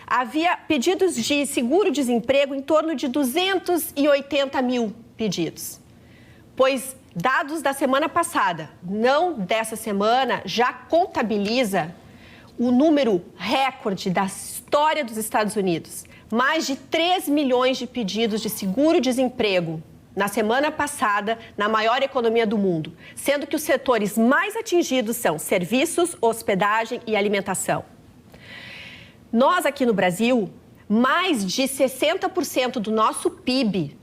havia pedidos de seguro-desemprego em torno de 280 mil pedidos. Pois dados da semana passada, não dessa semana, já contabiliza o número recorde da história dos Estados Unidos. Mais de 3 milhões de pedidos de seguro-desemprego na semana passada, na maior economia do mundo, sendo que os setores mais atingidos são serviços, hospedagem e alimentação. Nós aqui no Brasil, mais de 60% do nosso PIB,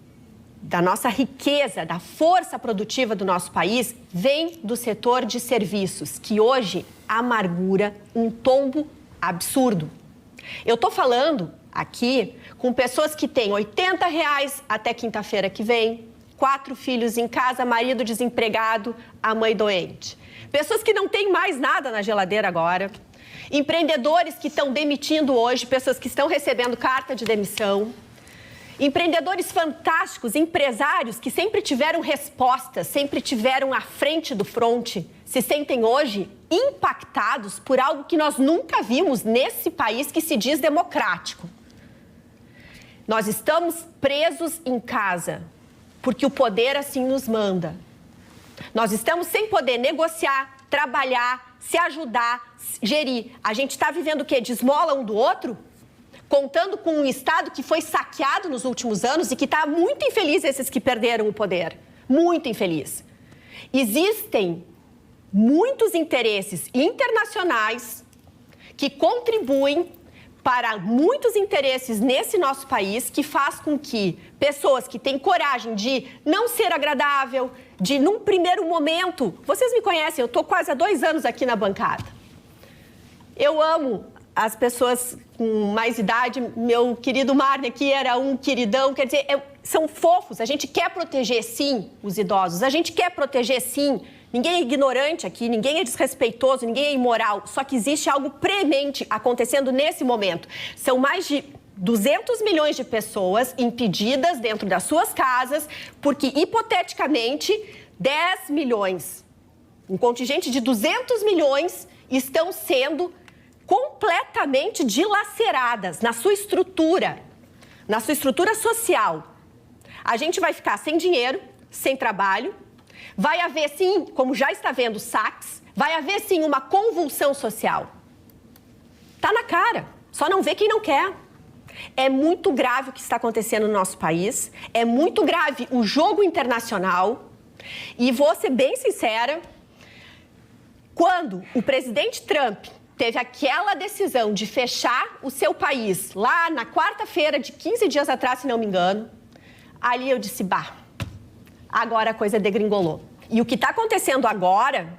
da nossa riqueza, da força produtiva do nosso país, vem do setor de serviços, que hoje amargura um tombo absurdo. Eu estou falando aqui com pessoas que têm R$80 até quinta-feira que vem, 4 filhos em casa, marido desempregado, a mãe doente. Pessoas que não têm mais nada na geladeira agora. Empreendedores que estão demitindo hoje, pessoas que estão recebendo carta de demissão. Empreendedores fantásticos, empresários que sempre tiveram respostas, sempre tiveram à frente do fronte, se sentem hoje impactados por algo que nós nunca vimos nesse país que se diz democrático. Nós estamos presos em casa, porque o poder assim nos manda. Nós estamos sem poder negociar, trabalhar, se ajudar, gerir. A gente está vivendo o quê? De esmola um do outro? Contando com um Estado que foi saqueado nos últimos anos e que está muito infeliz esses que perderam o poder. Muito infeliz. Existem muitos interesses internacionais que contribuem para muitos interesses nesse nosso país, que faz com que pessoas que têm coragem de não ser agradável, de num primeiro momento... Vocês me conhecem, eu estou quase há 2 anos aqui na bancada. Eu amo as pessoas com mais idade. Meu querido Marne aqui era um queridão, quer dizer, são fofos. A gente quer proteger, sim, os idosos. A gente quer proteger, sim. Ninguém é ignorante aqui, ninguém é desrespeitoso, ninguém é imoral. Só que existe algo premente acontecendo nesse momento. São mais de 200 milhões de pessoas impedidas dentro das suas casas, porque, hipoteticamente, 10 milhões, um contingente de 200 milhões, estão sendo completamente dilaceradas na sua estrutura social. A gente vai ficar sem dinheiro, sem trabalho, vai haver sim, como já está vendo, saques, vai haver sim uma convulsão social. Tá na cara, só não vê quem não quer. É muito grave o que está acontecendo no nosso país, é muito grave o jogo internacional e vou ser bem sincera, quando o presidente Trump teve aquela decisão de fechar o seu país lá na quarta-feira de 15 dias atrás, se não me engano, ali eu disse, agora a coisa degringolou. E o que está acontecendo agora,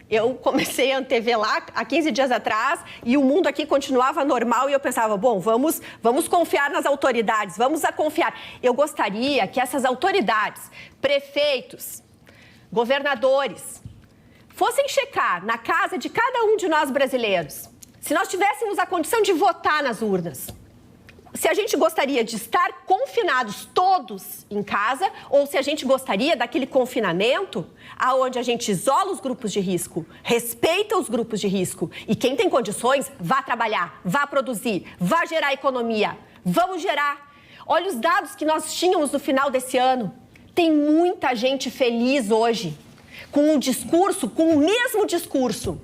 eu comecei a antever lá há 15 dias atrás e o mundo aqui continuava normal e eu pensava, bom, vamos confiar nas autoridades, vamos confiar. Eu gostaria que essas autoridades, prefeitos, governadores, fossem checar na casa de cada um de nós brasileiros, se nós tivéssemos a condição de votar nas urnas, se a gente gostaria de estar confinados todos em casa ou se a gente gostaria daquele confinamento aonde a gente isola os grupos de risco, respeita os grupos de risco e quem tem condições, vá trabalhar, vá produzir, vá gerar economia, vamos gerar. Olha os dados que nós tínhamos no final desse ano. Tem muita gente feliz hoje, com um discurso, com o mesmo discurso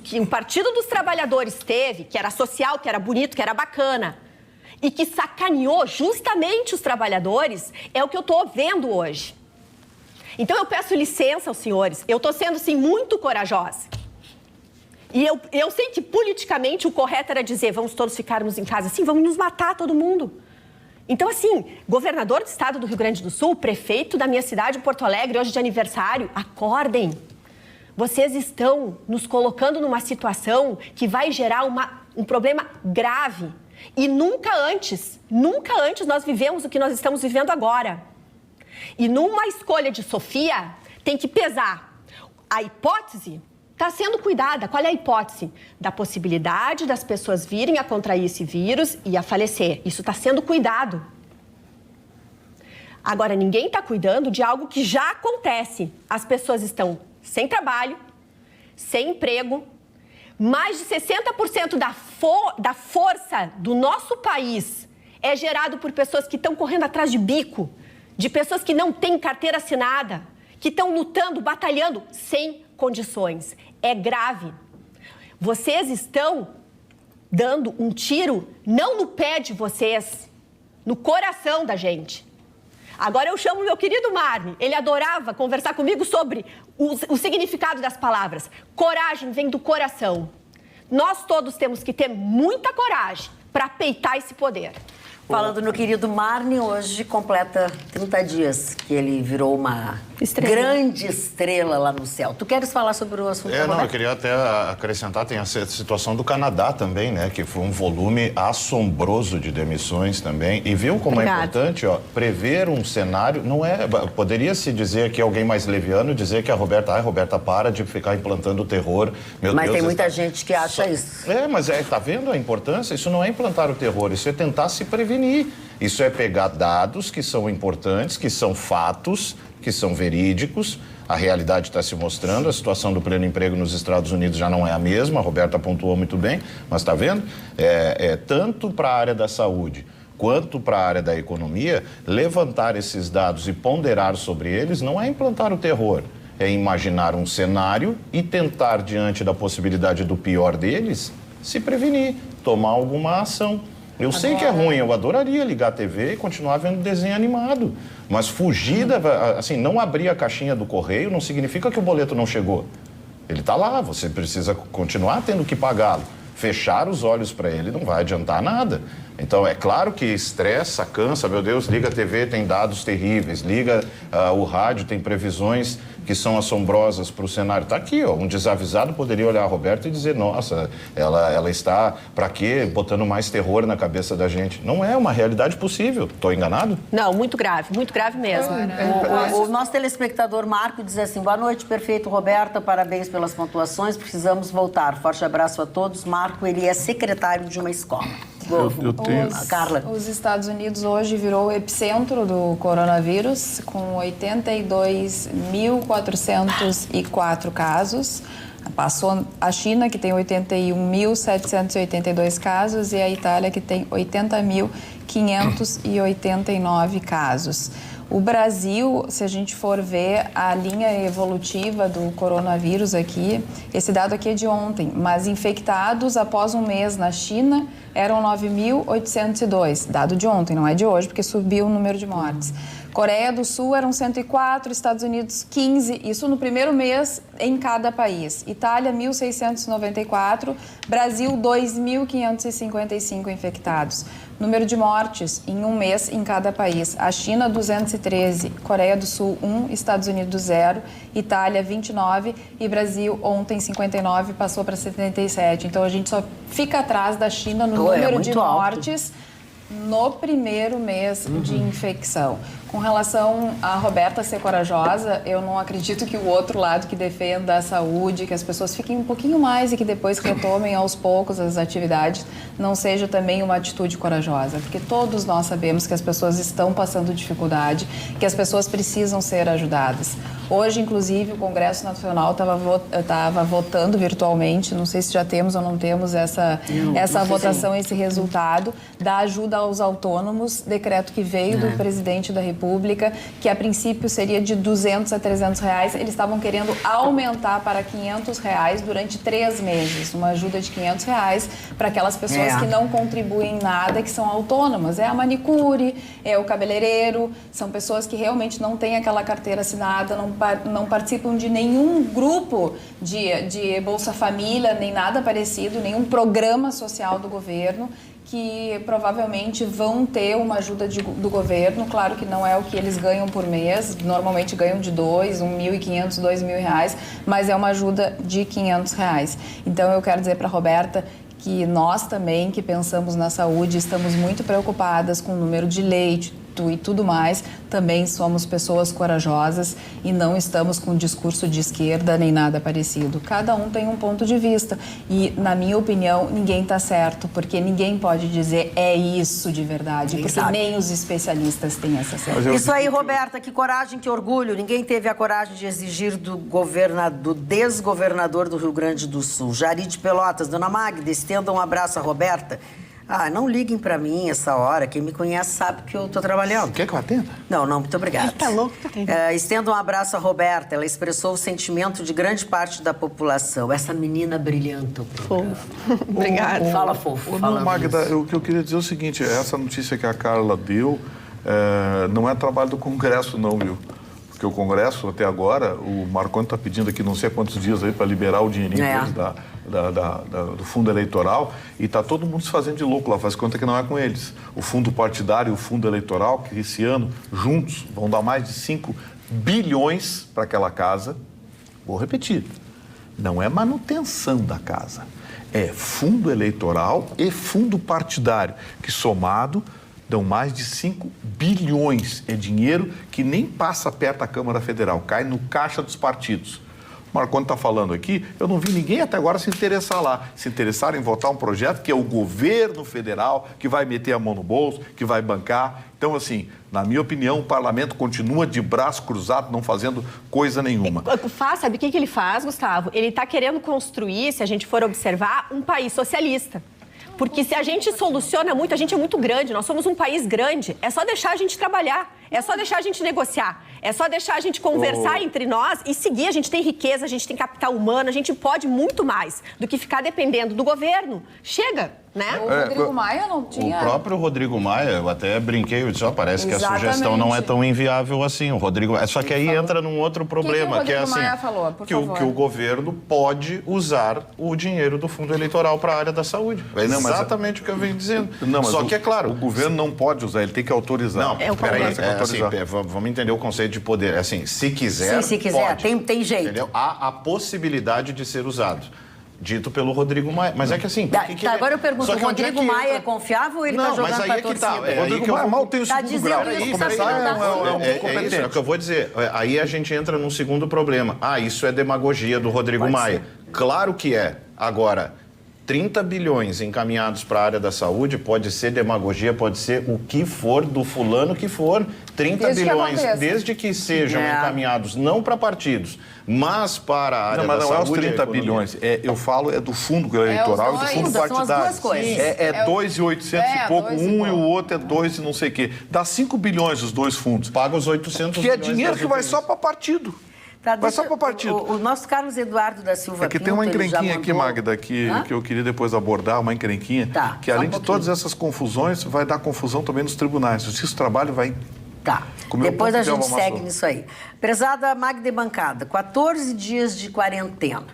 que o Partido dos Trabalhadores teve, que era social, que era bonito, que era bacana, e que sacaneou justamente os trabalhadores, é o que eu estou vendo hoje. Então eu peço licença aos senhores, eu estou sendo, sim, muito corajosa. E eu sei que politicamente o correto era dizer, vamos todos ficarmos em casa. Sim, vamos nos matar todo mundo. Então, assim, governador do estado do Rio Grande do Sul, prefeito da minha cidade, Porto Alegre, hoje de aniversário, acordem. Vocês estão nos colocando numa situação que vai gerar um problema grave. E nunca antes nós vivemos o que nós estamos vivendo agora. E numa escolha de Sofia, tem que pesar a hipótese. Está sendo cuidada. Qual é a hipótese? Da possibilidade das pessoas virem a contrair esse vírus e a falecer. Isso está sendo cuidado. Agora, ninguém está cuidando de algo que já acontece. As pessoas estão sem trabalho, sem emprego. Mais de 60% da força do nosso país é gerado por pessoas que estão correndo atrás de bico, de pessoas que não têm carteira assinada, que estão lutando, batalhando sem condições. É grave. Vocês estão dando um tiro não no pé de vocês, no coração da gente. Agora eu chamo meu querido Marne. Ele adorava conversar comigo sobre o significado das palavras. Coragem vem do coração. Nós todos temos que ter muita coragem para peitar esse poder. Falando no querido Marne, hoje completa 30 dias que ele virou uma grande estrela lá no céu. Tu queres falar sobre o assunto? Eu queria até acrescentar, tem a situação do Canadá também, né? Que foi um volume assombroso de demissões também. E viu como é importante, ó, prever um cenário, não é... Poderia-se dizer que alguém mais leviano, dizer que a Roberta para de ficar implantando o terror. Mas tem muita gente que acha isso. Mas tá vendo a importância? Isso não é implantar o terror, isso é tentar se prevenir. Isso é pegar dados que são importantes, que são fatos, que são verídicos. A realidade está se mostrando, a situação do pleno emprego nos Estados Unidos já não é a mesma, a Roberta pontuou muito bem, mas está vendo? Tanto para a área da saúde quanto para a área da economia, levantar esses dados e ponderar sobre eles não é implantar o terror, é imaginar um cenário e tentar, diante da possibilidade do pior deles, se prevenir, tomar alguma ação. Eu sei que é ruim, eu adoraria ligar a TV e continuar vendo desenho animado. Mas fugir, assim, não abrir a caixinha do correio não significa que o boleto não chegou. Ele está lá, você precisa continuar tendo que pagá-lo. Fechar os olhos para ele não vai adiantar nada. Então, é claro que estressa, cansa, meu Deus, liga a TV, tem dados terríveis, liga o rádio, tem previsões que são assombrosas para o cenário. Está aqui, ó, um desavisado poderia olhar a Roberta e dizer, nossa, ela está, para quê, botando mais terror na cabeça da gente. Não é uma realidade possível. Estou enganado? Não, muito grave mesmo. O nosso telespectador Marco diz assim, boa noite, perfeito, Roberta, parabéns pelas pontuações, precisamos voltar. Forte abraço a todos. Marco, ele é secretário de uma escola. Carla. Os Estados Unidos hoje virou o epicentro do coronavírus, com 82.404 casos. Passou a China, que tem 81.782 casos, e a Itália, que tem 80.589 casos. O Brasil, se a gente for ver a linha evolutiva do coronavírus aqui, esse dado aqui é de ontem, mas infectados após um mês na China eram 9.802, dado de ontem, não é de hoje, porque subiu o número de mortes. Coreia do Sul eram 104, Estados Unidos 15, isso no primeiro mês em cada país. Itália 1.694, Brasil 2.555 infectados. Número de mortes em um mês em cada país. A China 213, Coreia do Sul 1, Estados Unidos 0, Itália 29 e Brasil ontem 59 passou para 77. Então a gente só fica atrás da China no número de mortes no primeiro mês de infecção. Com relação a Roberta ser corajosa, eu não acredito que o outro lado que defenda a saúde, que as pessoas fiquem um pouquinho mais e que depois retomem aos poucos as atividades, não seja também uma atitude corajosa. Porque todos nós sabemos que as pessoas estão passando dificuldade, que as pessoas precisam ser ajudadas. Hoje, inclusive, o Congresso Nacional estava votando virtualmente, não sei se já temos ou não temos essa votação, esse resultado da ajuda aos autônomos, decreto que veio do presidente da República, que a princípio seria de R$200 a R$300. Eles estavam querendo aumentar para R$500 durante 3 meses, uma ajuda de R$500 para aquelas pessoas que não contribuem nada, que são autônomas. É a manicure, é o cabeleireiro, são pessoas que realmente não têm aquela carteira assinada, não participam de nenhum grupo de Bolsa Família, nem nada parecido, nenhum programa social do governo, que provavelmente vão ter uma ajuda do governo. Claro que não é o que eles ganham por mês, normalmente ganham de R$1.500, R$2.000, mas é uma ajuda de R$500. Então eu quero dizer para a Roberta que nós também, que pensamos na saúde, estamos muito preocupadas com o número de leite e tudo mais, também somos pessoas corajosas e não estamos com discurso de esquerda nem nada parecido. Cada um tem um ponto de vista e, na minha opinião, ninguém está certo, porque ninguém pode dizer é isso de verdade, porque nem os especialistas têm essa certeza. Isso aí, Roberta, que coragem, que orgulho. Ninguém teve a coragem de exigir do desgovernador do Rio Grande do Sul. Jari de Pelotas, Dona Magda, estenda um abraço à Roberta. Não liguem pra mim essa hora. Quem me conhece sabe que eu tô trabalhando. Quer que eu atenda? Não, muito obrigada. Tá louco? Estendo um abraço à Roberta. Ela expressou o sentimento de grande parte da população. Essa menina brilhante. Fofo. Obrigada. Fala, fofo. Não, Magda, o que eu queria dizer é o seguinte, essa notícia que a Carla deu não é trabalho do Congresso, não, viu? Porque o Congresso, até agora, o Marconi está pedindo aqui não sei quantos dias aí para liberar o dinheirinho deles do fundo eleitoral, e está todo mundo se fazendo de louco lá, faz conta que não é com eles. O fundo partidário e o fundo eleitoral, que esse ano, juntos, vão dar mais de 5 bilhões para aquela casa. Vou repetir, não é manutenção da casa, é fundo eleitoral e fundo partidário, que somado dão mais de 5 bilhões. É dinheiro que nem passa perto da Câmara Federal, cai no caixa dos partidos. O Marconi está falando aqui, eu não vi ninguém até agora se interessar lá. Se interessar em votar um projeto que é o governo federal, que vai meter a mão no bolso, que vai bancar. Então, assim, na minha opinião, o parlamento continua de braço cruzado, não fazendo coisa nenhuma. Sabe o que ele faz, Gustavo? Ele está querendo construir, se a gente for observar, um país socialista. Porque se a gente soluciona muito, a gente é muito grande, nós somos um país grande, é só deixar a gente trabalhar, é só deixar a gente negociar, é só deixar a gente conversar entre nós e seguir. A gente tem riqueza, a gente tem capital humano, a gente pode muito mais do que ficar dependendo do governo. Chega, né? O Rodrigo Maia não tinha... O próprio Rodrigo Maia, eu até brinquei, eu disse, parece que a sugestão não é tão inviável assim. O Rodrigo, só que aí entra num outro problema, que é assim, Maia falou, por favor? Que o governo pode usar o dinheiro do fundo eleitoral para a área da saúde. É exatamente o que eu venho dizendo. Só que é claro, o governo não pode usar, ele tem que autorizar. Não, peraí, vamos entender o conceito de poder. Assim, se quiser, se quiser, pode, tem jeito. Entendeu? Há a possibilidade de ser usado. Dito pelo Rodrigo Maia. Mas é que assim... Agora eu pergunto, o Rodrigo Maia é confiável ou ele está jogando para a torcida? O Rodrigo Maia mal tem o segundo grau. É isso que eu vou dizer. Aí a gente entra num segundo problema. Isso é demagogia do Rodrigo Maia. Claro que é. Agora, 30 bilhões encaminhados para a área da saúde pode ser demagogia, pode ser o que for, do fulano que for. 30 bilhões, desde que sejam encaminhados não para partidos, mas para a área da saúde. Não é os 30 bilhões. Eu falo do fundo eleitoral e do fundo partidário. São as duas coisas. É 2.800 e pouco, um e o outro é 2 e não sei o quê. Dá 5 bilhões os dois fundos. Paga os 800 que é dinheiro que vai só para partido. Vai só para o partido. O nosso Carlos Eduardo da Silva Pinto, tem uma encrenquinha aqui, Magda, que eu queria depois abordar, uma encrenquinha, que além de todas essas confusões, vai dar confusão também nos tribunais. O Justiça do Trabalho vai... Depois a gente segue nisso aí. Prezada Magda e bancada, 14 dias de quarentena.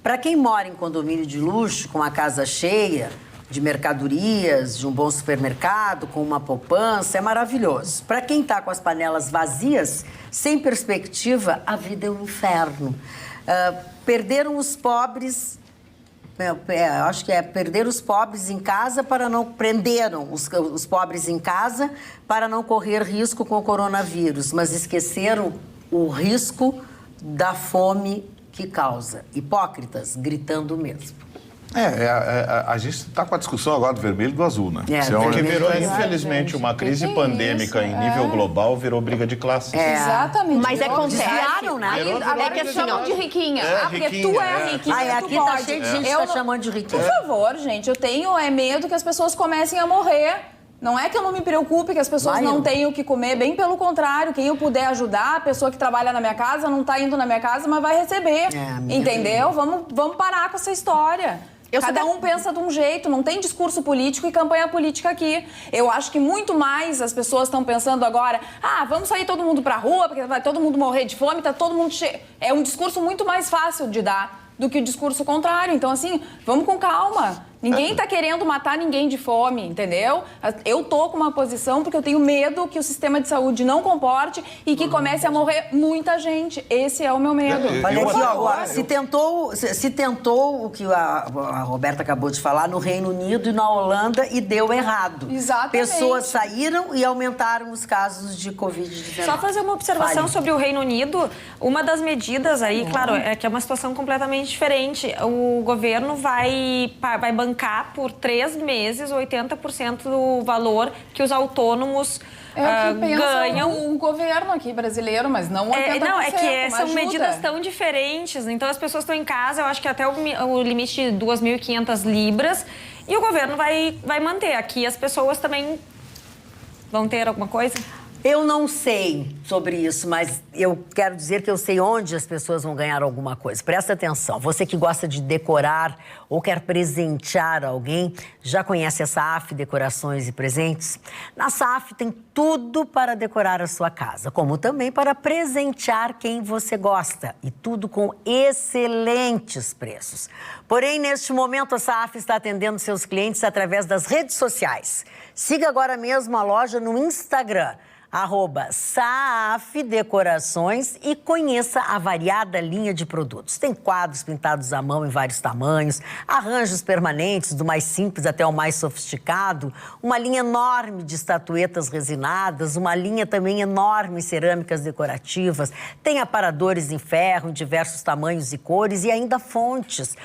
Para quem mora em condomínio de luxo, com a casa cheia de mercadorias, de um bom supermercado, com uma poupança, é maravilhoso. Para quem está com as panelas vazias, sem perspectiva, a vida é um inferno. Perderam os pobres... acho que perder os pobres em casa para não... Prenderam os pobres em casa para não correr risco com o coronavírus, mas esqueceram o risco da fome que causa. Hipócritas, gritando mesmo. A gente está com a discussão agora do vermelho e do azul, né? Que virou, infelizmente, uma crise pandêmica em nível global, virou briga de classes. Exatamente. Mas acontece. Agora que chamam de riquinha. Porque tu é a riquinha, aqui tá cheio de gente que tá chamando de riquinha. Por favor, gente, eu tenho medo que as pessoas comecem a morrer. Não é que eu não me preocupe que as pessoas não tenham o que comer, bem pelo contrário, quem eu puder ajudar, a pessoa que trabalha na minha casa não tá indo na minha casa, mas vai receber. Entendeu? Vamos parar com essa história. Cada um pensa de um jeito, não tem discurso político e campanha política aqui. Eu acho que muito mais as pessoas estão pensando agora, vamos sair todo mundo pra rua, porque vai todo mundo morrer de fome, tá todo mundo cheio. É um discurso muito mais fácil de dar do que o discurso contrário. Então, assim, vamos com calma. Ninguém tá querendo matar ninguém de fome, entendeu? Eu tô com uma posição porque eu tenho medo que o sistema de saúde não comporte e que comece a morrer muita gente. Esse é o meu medo. Olha aqui, agora, se tentou o que a Roberta acabou de falar no Reino Unido e na Holanda e deu errado. Exatamente. Pessoas saíram e aumentaram os casos de Covid-19. Só fazer uma observação sobre o Reino Unido. Uma das medidas aí, claro, é que é uma situação completamente diferente. O governo vai bancar por 3 meses 80% do valor que os autônomos ganham. O governo aqui brasileiro, mas não 80%. É que são medidas tão diferentes. Então, as pessoas estão em casa, eu acho que até o limite de 2.500 libras, e o governo vai manter. Aqui as pessoas também vão ter alguma coisa? Eu não sei sobre isso, mas eu quero dizer que eu sei onde as pessoas vão ganhar alguma coisa. Presta atenção, você que gosta de decorar ou quer presentear alguém, já conhece a Saaf Decorações e Presentes? Na Saaf tem tudo para decorar a sua casa, como também para presentear quem você gosta. E tudo com excelentes preços. Porém, neste momento, a Saaf está atendendo seus clientes através das redes sociais. Siga agora mesmo a loja no Instagram, @Saaf Decorações, e conheça a variada linha de produtos. Tem quadros pintados à mão em vários tamanhos, arranjos permanentes, do mais simples até o mais sofisticado, uma linha enorme de estatuetas resinadas, uma linha também enorme em cerâmicas decorativas, tem aparadores em ferro em diversos tamanhos e cores e ainda fontes,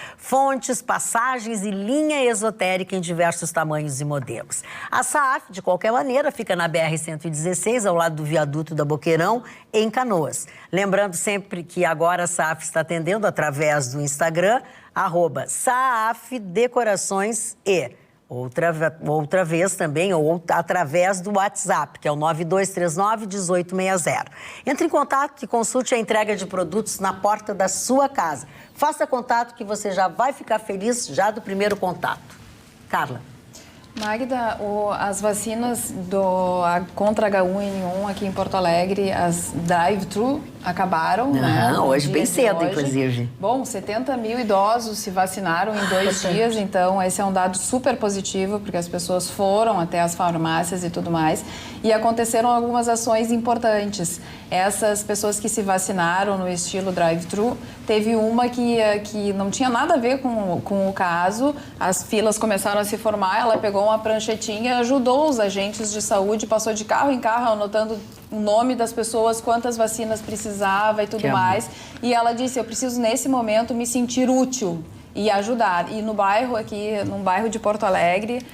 passagens e linha esotérica em diversos tamanhos e modelos. A Saaf, de qualquer maneira, fica na BR-116, ao lado do viaduto da Boqueirão, em Canoas. Lembrando sempre que agora a Saaf está atendendo através do Instagram, @Saaf Decorações e outra vez também, ou através do WhatsApp, que é o 9239-1860. Entre em contato e consulte a entrega de produtos na porta da sua casa. Faça contato que você já vai ficar feliz já do primeiro contato. Carla. Magda, as vacinas contra H1N1 aqui em Porto Alegre, as drive-thru, acabaram. Hoje, bem cedo, inclusive. Bom, 70 mil idosos se vacinaram em 2 dias, então esse é um dado super positivo, porque as pessoas foram até as farmácias e tudo mais, e aconteceram algumas ações importantes. Essas pessoas que se vacinaram no estilo drive-thru, teve uma que não tinha nada a ver com o caso, as filas começaram a se formar, ela pegou uma pranchetinha, ajudou os agentes de saúde, passou de carro em carro, anotando o nome das pessoas, quantas vacinas precisava e tudo mais. E ela disse, eu preciso nesse momento me sentir útil e ajudar. E no bairro aqui, num bairro de Porto Alegre,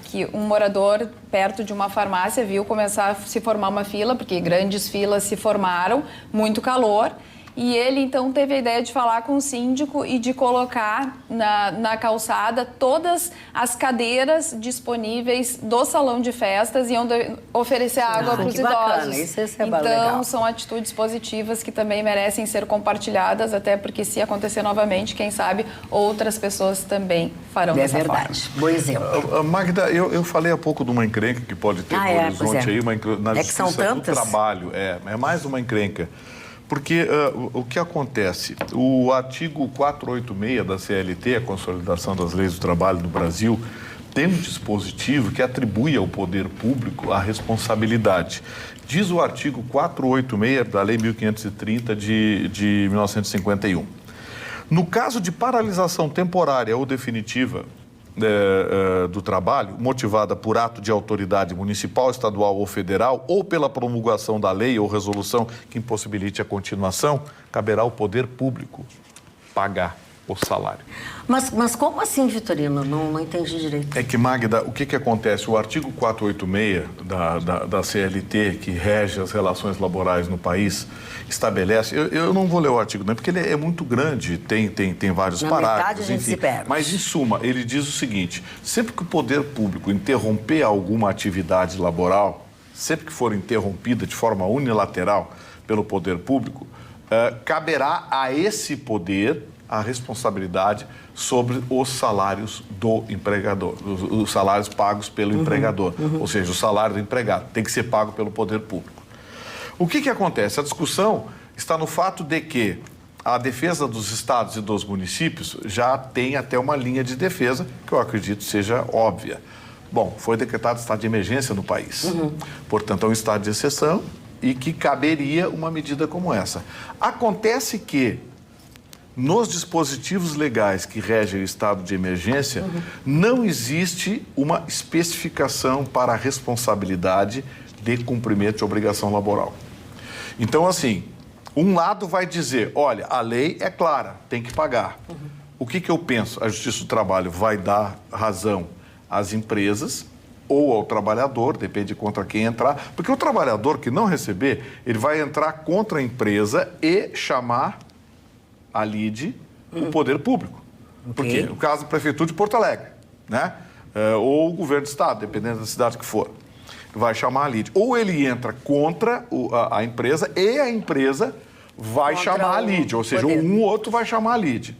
que um morador perto de uma farmácia viu começar a se formar uma fila, porque grandes filas se formaram, muito calor. E ele, então, teve a ideia de falar com o síndico e de colocar na calçada todas as cadeiras disponíveis do salão de festas e onde oferecer água para os idosos. Bacana. Isso é então, legal. São atitudes positivas que também merecem ser compartilhadas, até porque se acontecer novamente, quem sabe outras pessoas também farão dessa forma. É verdade. Bom exemplo. Magda, eu falei há pouco de uma encrenca que pode ter no horizonte aí, na Justiça do Trabalho. É mais uma encrenca. Porque o que acontece? O artigo 486 da CLT, a Consolidação das Leis do Trabalho do Brasil, tem um dispositivo que atribui ao poder público a responsabilidade. Diz o artigo 486 da Lei 1530 de 1951. No caso de paralisação temporária ou definitiva do trabalho, motivada por ato de autoridade municipal, estadual ou federal, ou pela promulgação da lei ou resolução que impossibilite a continuação, caberá ao poder público pagar. o salário. Mas como assim, Vitorino? Não entendi direito. É que, Magda, o que acontece? O artigo 486 da CLT, que rege as relações laborais no país, estabelece... Eu não vou ler o artigo, não, porque ele é muito grande, tem vários parágrafos. Metade a gente se perde. Mas, em suma, ele diz o seguinte: sempre que o poder público interromper alguma atividade laboral, sempre que for interrompida de forma unilateral pelo poder público, caberá a esse poder a responsabilidade sobre os salários do empregador, os salários pagos pelo empregador, ou seja, o salário do empregado tem que ser pago pelo poder público. O que acontece? A discussão está no fato de que a defesa dos estados e dos municípios já tem até uma linha de defesa que eu acredito seja óbvia. Bom, foi decretado estado de emergência no país, portanto é um estado de exceção e que caberia uma medida como essa. Acontece que nos dispositivos legais que regem o estado de emergência, não existe uma especificação para a responsabilidade de cumprimento de obrigação laboral. Então, assim, um lado vai dizer, olha, a lei é clara, tem que pagar. O que eu penso? A Justiça do Trabalho vai dar razão às empresas ou ao trabalhador, depende contra quem entrar, porque o trabalhador que não receber, ele vai entrar contra a empresa e chamar a lide o poder público. Porque no caso da Prefeitura de Porto Alegre, né? Ou o governo do estado, dependendo da cidade que for, vai chamar a lide. Ou ele entra contra a empresa e a empresa vai chamar a lide, ou seja, um ou outro vai chamar a lide.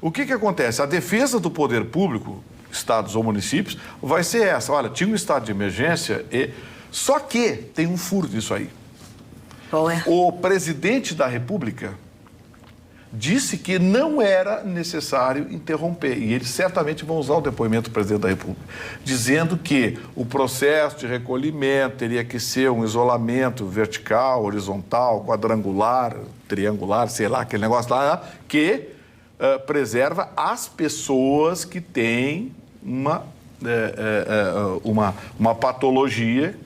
O que acontece? A defesa do poder público, estados ou municípios, vai ser essa. Olha, tinha um estado de emergência e... Só que tem um furo disso aí. Qual é? O presidente da República disse que não era necessário interromper. E eles certamente vão usar o depoimento do presidente da República, dizendo que o processo de recolhimento teria que ser um isolamento vertical, horizontal, quadrangular, triangular, sei lá, aquele negócio lá, que preserva as pessoas que têm uma patologia.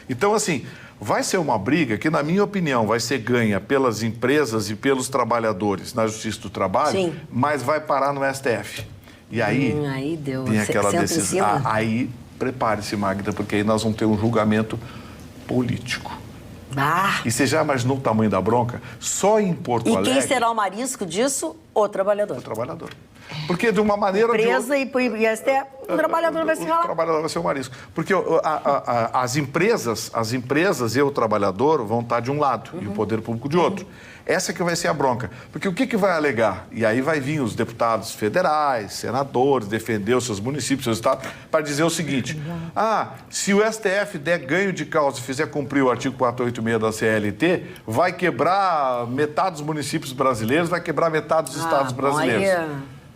Então, assim, vai ser uma briga que, na minha opinião, vai ser ganha pelas empresas e pelos trabalhadores na Justiça do Trabalho, sim, mas vai parar no STF. E aí, aí deu. Tem aquela decisão. Aí, prepare-se, Magda, porque aí nós vamos ter um julgamento político. E você já imaginou o tamanho da bronca? Só em Porto Alegre... E quem será o marisco disso? O trabalhador. O trabalhador. Porque de uma maneira... Empresa e STF, o trabalhador vai se ralar. O trabalhador vai ser o marisco. Porque as empresas e o trabalhador vão estar de um lado e o poder público de outro. Essa que vai ser a bronca. Porque o que vai alegar? E aí vai vir os deputados federais, senadores, defender os seus municípios, seus estados, para dizer o seguinte: se o STF der ganho de causa e fizer cumprir o artigo 486 da CLT, vai quebrar metade dos municípios brasileiros, vai quebrar metade dos estados brasileiros.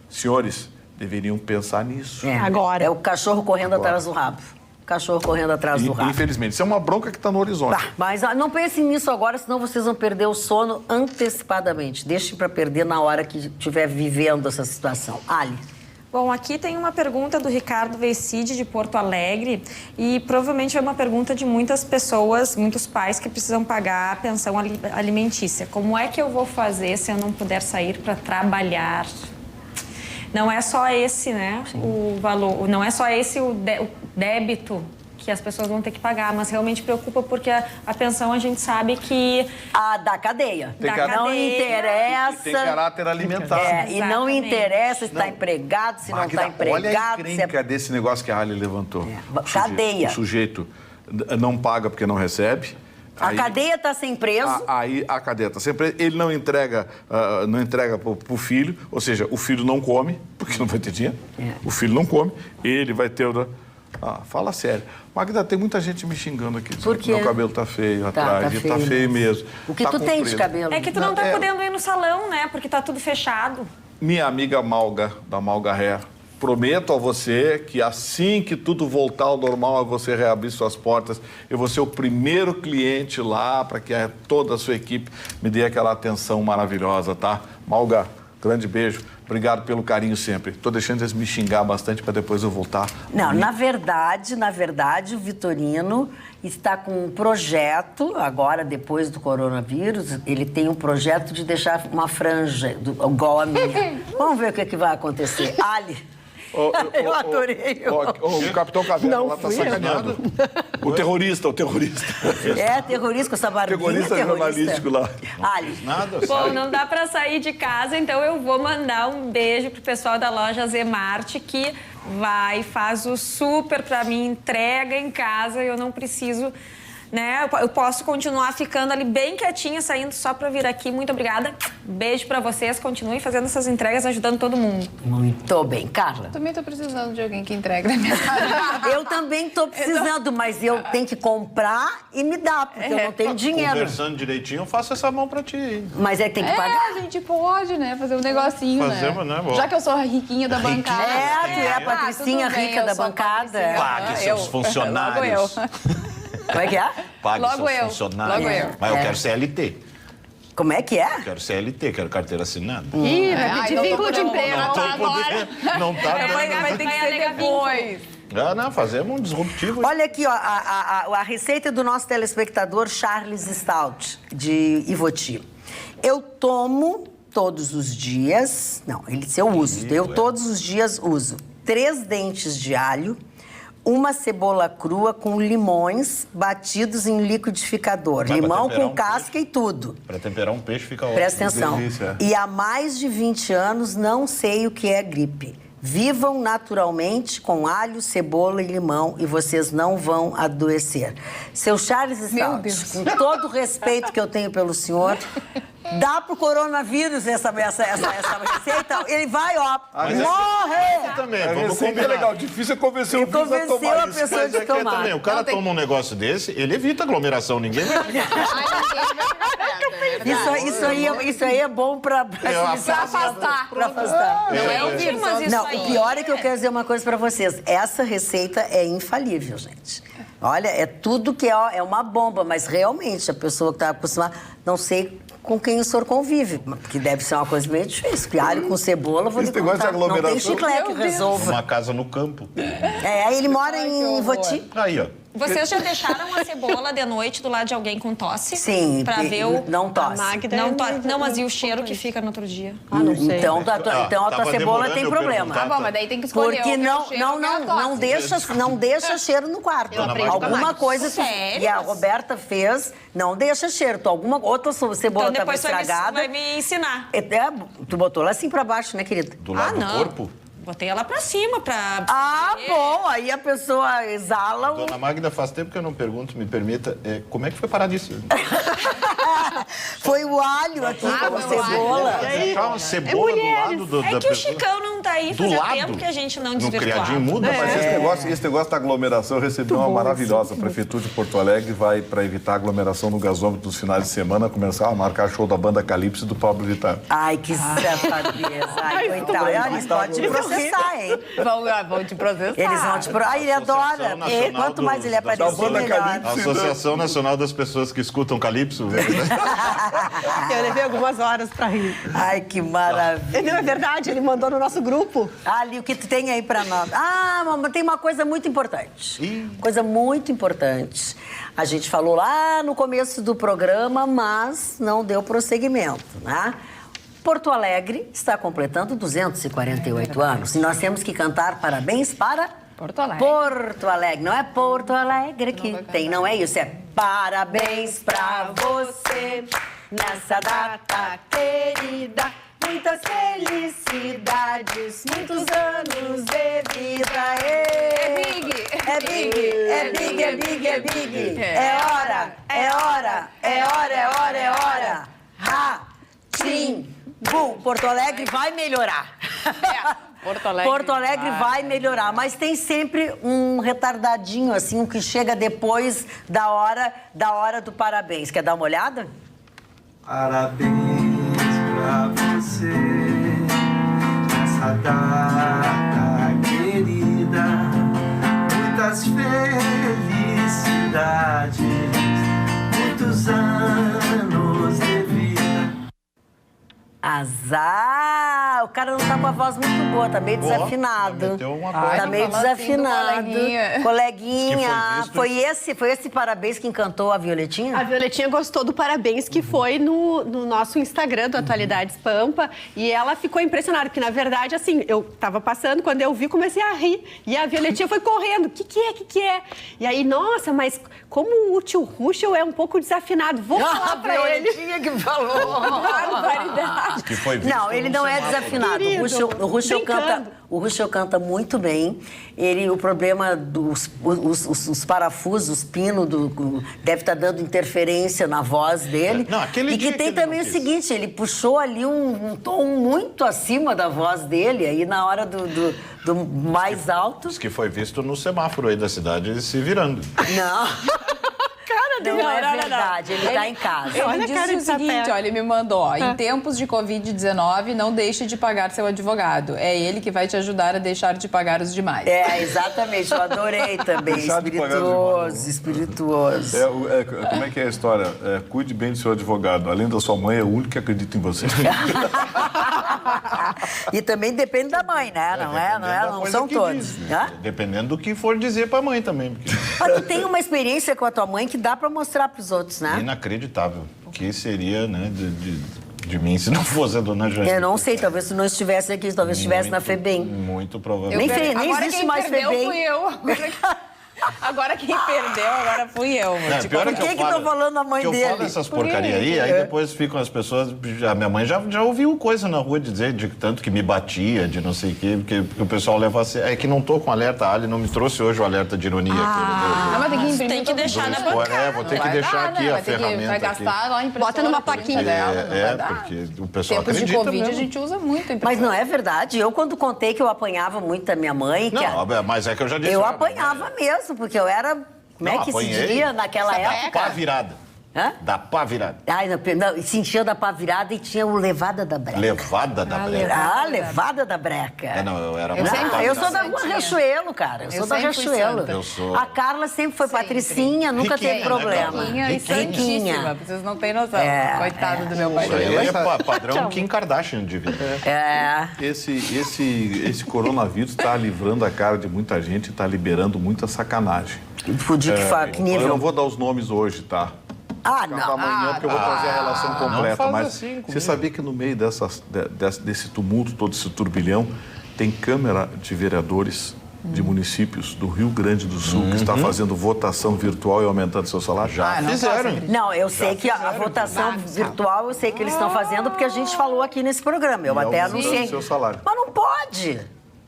Senhores, deveriam pensar nisso. Agora. É o cachorro correndo atrás do rabo. Cachorro correndo atrás do rabo. Infelizmente, isso é uma bronca que está no horizonte. Mas não pensem nisso agora, senão vocês vão perder o sono antecipadamente. Deixem para perder na hora que estiver vivendo essa situação. Ali. Bom, aqui tem uma pergunta do Ricardo Vecide, de Porto Alegre, e provavelmente é uma pergunta de muitas pessoas, muitos pais que precisam pagar a pensão alimentícia. Como é que eu vou fazer se eu não puder sair para trabalhar? Não é só esse, né, o valor, não é só esse o débito que as pessoas vão ter que pagar, mas realmente preocupa porque a pensão a gente sabe que... Da cadeia. Não interessa... Tem caráter alimentar. E não interessa se está empregado, se não está empregado... Olha a encrenca desse negócio que a Halle levantou. Cadeia. O sujeito não paga porque não recebe... A cadeia está sem preso. Aí a cadeia está sem preso. Ele não entrega para o filho, ou seja, o filho não come, porque não vai ter dinheiro. O filho não come, ele vai ter... fala sério. Magda, tem muita gente me xingando aqui. Porque meu cabelo tá feio atrás. Tá feio mesmo. O que tu tem de cabelo? É que tu não tá podendo ir no salão, né? Porque tá tudo fechado. Minha amiga Malga, da Malga Hair, prometo a você que assim que tudo voltar ao normal, você reabrir suas portas, eu vou ser o primeiro cliente lá para que toda a sua equipe me dê aquela atenção maravilhosa, tá? Malga, grande beijo. Obrigado pelo carinho sempre. Estou deixando eles me xingar bastante para depois eu voltar. Não, na verdade, o Vitorino está com um projeto, agora, depois do coronavírus, ele tem um projeto de deixar uma franja igual a minha. Vamos ver o que vai acontecer. Ali. Eu adorei. O Capitão Caverna lá tá sacaneando. O terrorista. É, terrorista com essa barbinha. Terrorista jornalístico lá. Ali. Nada, Bom, sai. não dá para sair de casa, então eu vou mandar um beijo pro pessoal da loja Zemarte, que faz o super para mim, entrega em casa, eu não preciso, né? Eu posso continuar ficando ali bem quietinha, saindo só para vir aqui. Muito obrigada. Beijo para vocês, continuem fazendo essas entregas, ajudando todo mundo. Muito bem, Carla. Também tô precisando de alguém que entregue na minha casa. Eu também tô precisando, mas eu tenho que comprar e me dar, porque eu não tenho dinheiro. Conversando direitinho, eu faço essa mão pra ti. Mas aí tem que pagar. A gente pode, né? Fazer um negocinho, Fazemos, né, vó? Já que eu sou a riquinha da bancada. Tu é a Patricinha tudo bem, rica eu da sou a bancada. Patricinha. Pague seus funcionários. Logo eu. Como é que é? Pague Logo seus eu. funcionários. Logo eu. Mas eu quero CLT. Como é que é? Quero CLT, quero carteira assinada. Ih, vai Ai, pedir não tô vínculo de podendo, emprego. não tô Agora. Não tá dando. Vai ter que ser depois. Não, fazemos um disruptivo. Olha aqui, ó, a receita do nosso telespectador Charles Stout, de Ivoti. Eu tomo todos os dias... Não, eu uso. Eu todos os dias uso 3 dentes de alho, uma cebola crua com limões batidos em liquidificador. Vai pra Limão temperar com um casca e tudo. Para temperar um peixe fica ótimo. Presta atenção. delícia. E há mais de 20 anos não sei o que é gripe. Vivam naturalmente com alho, cebola e limão e vocês não vão adoecer. Seu Charles Meu Deus. Stout, com todo o respeito que eu tenho pelo senhor, dá pro coronavírus essa receita, ele vai, ó, morrer! Também, A vamos receita é combinar. legal. Difícil é convencer o Ele filho a convenceu tomar a isso. pessoa Mas de é que tomar. também, o cara toma um negócio desse, ele evita aglomeração, ninguém vai... Isso aí é bom pra afastar. Pra afastar. Não é o vírus. Mas isso Não, aí... o pior é que eu quero dizer uma coisa pra vocês. Essa receita é infalível, gente. Olha, é tudo que é uma bomba, mas realmente a pessoa que está acostumada, não sei com quem o senhor convive, porque deve ser uma coisa meio difícil. Porque alho com cebola, vou lhe Esse negócio de contar. Não tem aglomeração. chiclete que Meu Deus. resolva. Uma casa no campo. Aí ele mora Ai, que em horror. Ivoti. Aí, ó. Vocês já deixaram a cebola de noite do lado de alguém com tosse? Sim, Pra ver o... não tosse. A Magda Não, é não, mas e o cheiro que fica no outro dia? Ah, não sei. Então, a Ah, tua tava cebola demorando tem eu problema. perguntar. Tá bom, mas daí tem que escolher. Porque ou não, o cheiro ou a tosse. não deixa cheiro no quarto. Eu aprendi com a Alguma Max. coisa Sério? que a Roberta fez, não deixa cheiro. Alguma outra cebola Então estava depois tu estragada. vai me ensinar. Tu botou lá assim pra baixo, né, querida? Do lado do não. corpo. Botei ela pra cima, pra... Ah, bom, aí a pessoa exala o... Dona Magda, faz tempo que eu não pergunto, me permita, como é que foi parar disso? Foi o alho aqui com a foi o alho. cebola. Deixar uma cebola do lado da É que o pessoa. Chicão não tá aí, Do fazia lado? tempo que a gente não No desvirtuava. criadinho muda, Mas mas esse negócio da aglomeração, eu recebi uma maravilhosa. A Prefeitura de Porto Alegre vai, para evitar aglomeração no gasômetro nos finais de semana, começar a marcar show da banda Calypso e do Pablo Vittar. Ai, que safadeza. Ai, coitado. Eles podem te processar, hein? Vão te processar. Eles vão te processar. Ai, ele adora. Nacional Quanto mais ele da aparecer, banda melhor. Calypso. a Associação Nacional das Pessoas que Escutam Calypso. Eu levei algumas horas pra rir. Ai, que maravilha. Não, é verdade, ele mandou no nosso grupo. Ali, o que tu tem aí pra nós? Ah, mamãe, tem uma coisa muito importante. Coisa muito importante. A gente falou lá no começo do programa, mas não deu prosseguimento, né? Porto Alegre está completando 248 anos e nós temos que cantar parabéns para Porto Alegre. Porto Alegre. Não é Porto Alegre que tem, não é isso. É parabéns pra você nessa data querida. Muitas felicidades, muitos anos de vida. É big. É big, é big, é big, é big. É hora, é hora, é hora, é hora, é hora. Tim, bum. Porto Alegre vai melhorar. Porto Alegre vai melhorar, mas tem sempre um retardadinho, assim, um que chega depois da hora do parabéns. Quer dar uma olhada? Parabéns pra você nessa data querida. Muitas felicidades, muitos anos de vida. Azar! o cara não tá com a voz muito boa, tá meio desafinado. meteu uma Tá meio fala assim do desafinado. coleguinha. Foi esse parabéns que encantou a Violetinha? A Violetinha gostou do parabéns que foi no nosso Instagram do Atualidades Pampa e ela ficou impressionada, porque na verdade, assim, eu tava passando, quando eu vi, comecei a rir e a Violetinha foi correndo, o que é? E aí, nossa, mas como o tio Ruschel é um pouco desafinado, vou falar pra ele. A Violetinha que falou. Barbaridade. Que foi visto Não, ele no não é semáforo. desafinado. Querido, O Ruschel canta muito bem. O problema dos os parafusos, os pinos, deve estar dando interferência na voz dele. Não, aquele e dia que tem que ele também não o quis. seguinte, ele puxou ali um tom muito acima da voz dele, aí na hora do mais alto. Diz que foi visto no semáforo aí da cidade se virando. Não. Cara dele. Não é verdade, ele tá em casa. Ele Olha a disse cara o de seguinte, tapete. ó, ele me mandou, ó, em tempos de Covid-19, não deixe de pagar seu advogado. É ele que vai te ajudar a deixar de pagar os demais. É, exatamente, eu adorei também. Deixar de pagar os Espirituoso. Como é que é a história? Cuide bem do seu advogado. Além da sua mãe, é o único que acredita em você. E também depende da mãe, né? Não são todos. Hã? Dependendo do que for dizer pra mãe também. Porque... Mas tu tem uma experiência com a tua mãe que dá pra mostrar pros outros, né? Inacreditável. O que seria, né, de mim se não fosse a dona Jane? Eu não sei, talvez tu não estivesse aqui, talvez estivesse na FEBEM. Muito provavelmente. Nem Agora existe quem mais perdeu FEBEM. fui eu. Agora quem perdeu, agora fui eu. Não, pior é Por que eu que falo- estão falando a mãe que eu dele? falo essas porcaria aí depois ficam as pessoas... A minha mãe já ouviu coisa na rua dizer de tanto que me batia, de não sei o quê, porque o pessoal leva a ser... É que não tô com alerta, a Ali não me trouxe hoje o alerta de ironia. Não, mas tem que imprimir Tem que todo deixar dia. na Spoiler, bancada. vou ter que Vai deixar dar, aqui né? a Vai ter que- ferramenta. Vai aqui. gastar lá a impressora. Bota numa da printa plaquinha. dela, não vai dar. Porque o pessoal Tempos de acredita Covid mesmo. a gente usa muito a Mas impressora. não é verdade. Eu, quando contei que eu apanhava muito da minha mãe... que Não, mas é que eu já disse... eu olha, apanhava mesmo, porque eu era... Como é Não, que se apanhei. diria naquela época? Pá virada. Hã? Da pá virada. Ai, não, sentia da pá virada e tinha o levada da breca. Levada da breca. Ah, levada da breca. É, não, eu era Eu muito sempre- pá Eu virada. sou da rua Santinha. Riachuelo, cara. Eu sou da sempre fui Riachuelo. santa. Eu sou- A Carla sempre foi Sempre. patricinha, nunca Riquinha, teve né, problema. Carla? Riquinha e Riquinha. santíssima. Vocês não têm noção. É, Coitado do meu pai. Isso aí é padrão Kim Kardashian de vida. É. Esse coronavírus está livrando a cara de muita gente e está liberando muita sacanagem. Fudido que Eu não nível. vou dar os nomes hoje, tá? Ah, Fica pra não. amanhã, porque eu vou trazer a relação completa. faz Mas assim comigo. você sabia que no meio desse tumulto, todo esse turbilhão, tem Câmara de Vereadores de municípios do Rio Grande do Sul que está fazendo votação virtual e aumentando seu salário? Já não fizeram. façam. Não, eu sei que a votação virtual, eu sei que eles estão fazendo, porque a gente falou aqui nesse programa. Eu E até aumentando anunciei. seu salário. Mas não pode.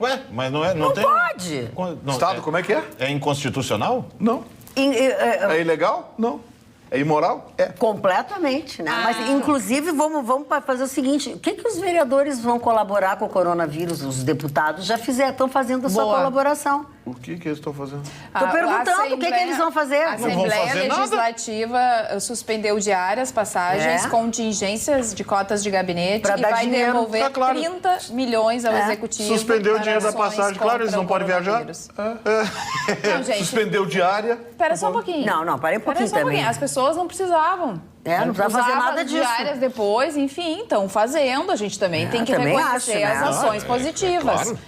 Ué, mas não é... Não tem... pode. Não, Estado, como é que é? É inconstitucional? Não. É ilegal? Não. É imoral? É. Completamente, né? Mas, inclusive, vamos fazer o seguinte: o que os vereadores vão colaborar com o coronavírus? Os deputados já estão fazendo a sua Boa. colaboração. O que eles estão fazendo? Tô perguntando o que eles vão fazer. A Não vão Assembleia fazer nada. Legislativa suspendeu diárias, passagens, É. contingências de cotas de gabinete Pra e dar vai dinheiro. devolver Tá claro. 30 milhões ao Executivo. Suspendeu o para dinheiro da ações passagem. Claro, eles contra não o podem viajar. coronavírus. Não, gente, Suspendeu diária. espera só um pouquinho. Não, parei um pouquinho Espera só também. As pessoas não precisavam. Não precisava fazer Usava nada as disso. diárias depois, enfim, estão fazendo. A gente também tem que também reconhecer acho, né? as ações Claro, positivas. claro.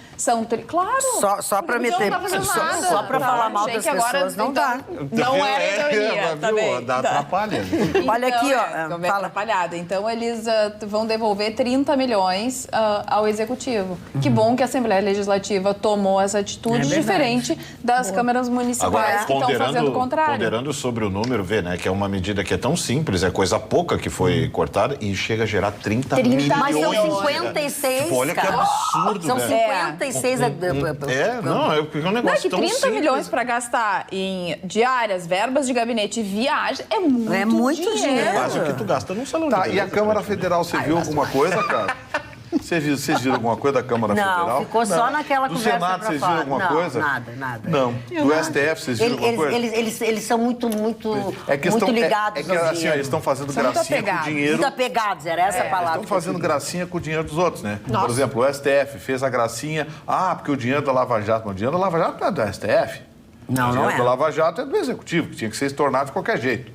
Claro. Só pra Porque meter. não tá fazendo nada. Só pra falar mal Achei das que agora, pessoas, não então, dá. Não era ironia, tá bem? Dá Tá. atrapalha. Olha aqui, ó, Ficou bem fala. atrapalhada. Então, eles vão devolver 30 milhões ao Executivo. Que bom que a Assembleia Legislativa tomou essa atitude É verdade. diferente das câmaras municipais Agora, que estão fazendo o contrário. ponderando sobre o número, vê, né, que é uma medida que é tão simples, é coisa pouca que foi cortada e chega a gerar 30 milhões. Mas são né? 56, Tipo, olha que cara. absurdo, São velho. 56... Não, é um negócio Não, é que tão 30 simples. milhões para gastar em diárias, verbas de gabinete e viagem é muito dinheiro. Quase o que tu gasta num salão Tá, de e a beleza, Câmara Federal, você viu alguma coisa, cara? Vocês viram alguma coisa da Câmara Não, Federal? ficou só naquela Do conversa Senado, pra vocês fora. viram alguma Não, coisa? nada. Não. Do STF, vocês viram alguma coisa? Eles são muito estão, ligados que, ao assim, ó, dinheiro. eles estão fazendo São muito gracinha com apegados. dinheiro. Muito apegados, era essa a palavra. Estão fazendo que eu gracinha com o dinheiro dos outros, né? Por exemplo, o STF fez a gracinha. Ah, porque o dinheiro da Lava Jato. Mas o dinheiro da Lava Jato não é do STF. Não, o dinheiro não é. da Lava Jato é do Executivo, que tinha que ser estornado de qualquer jeito.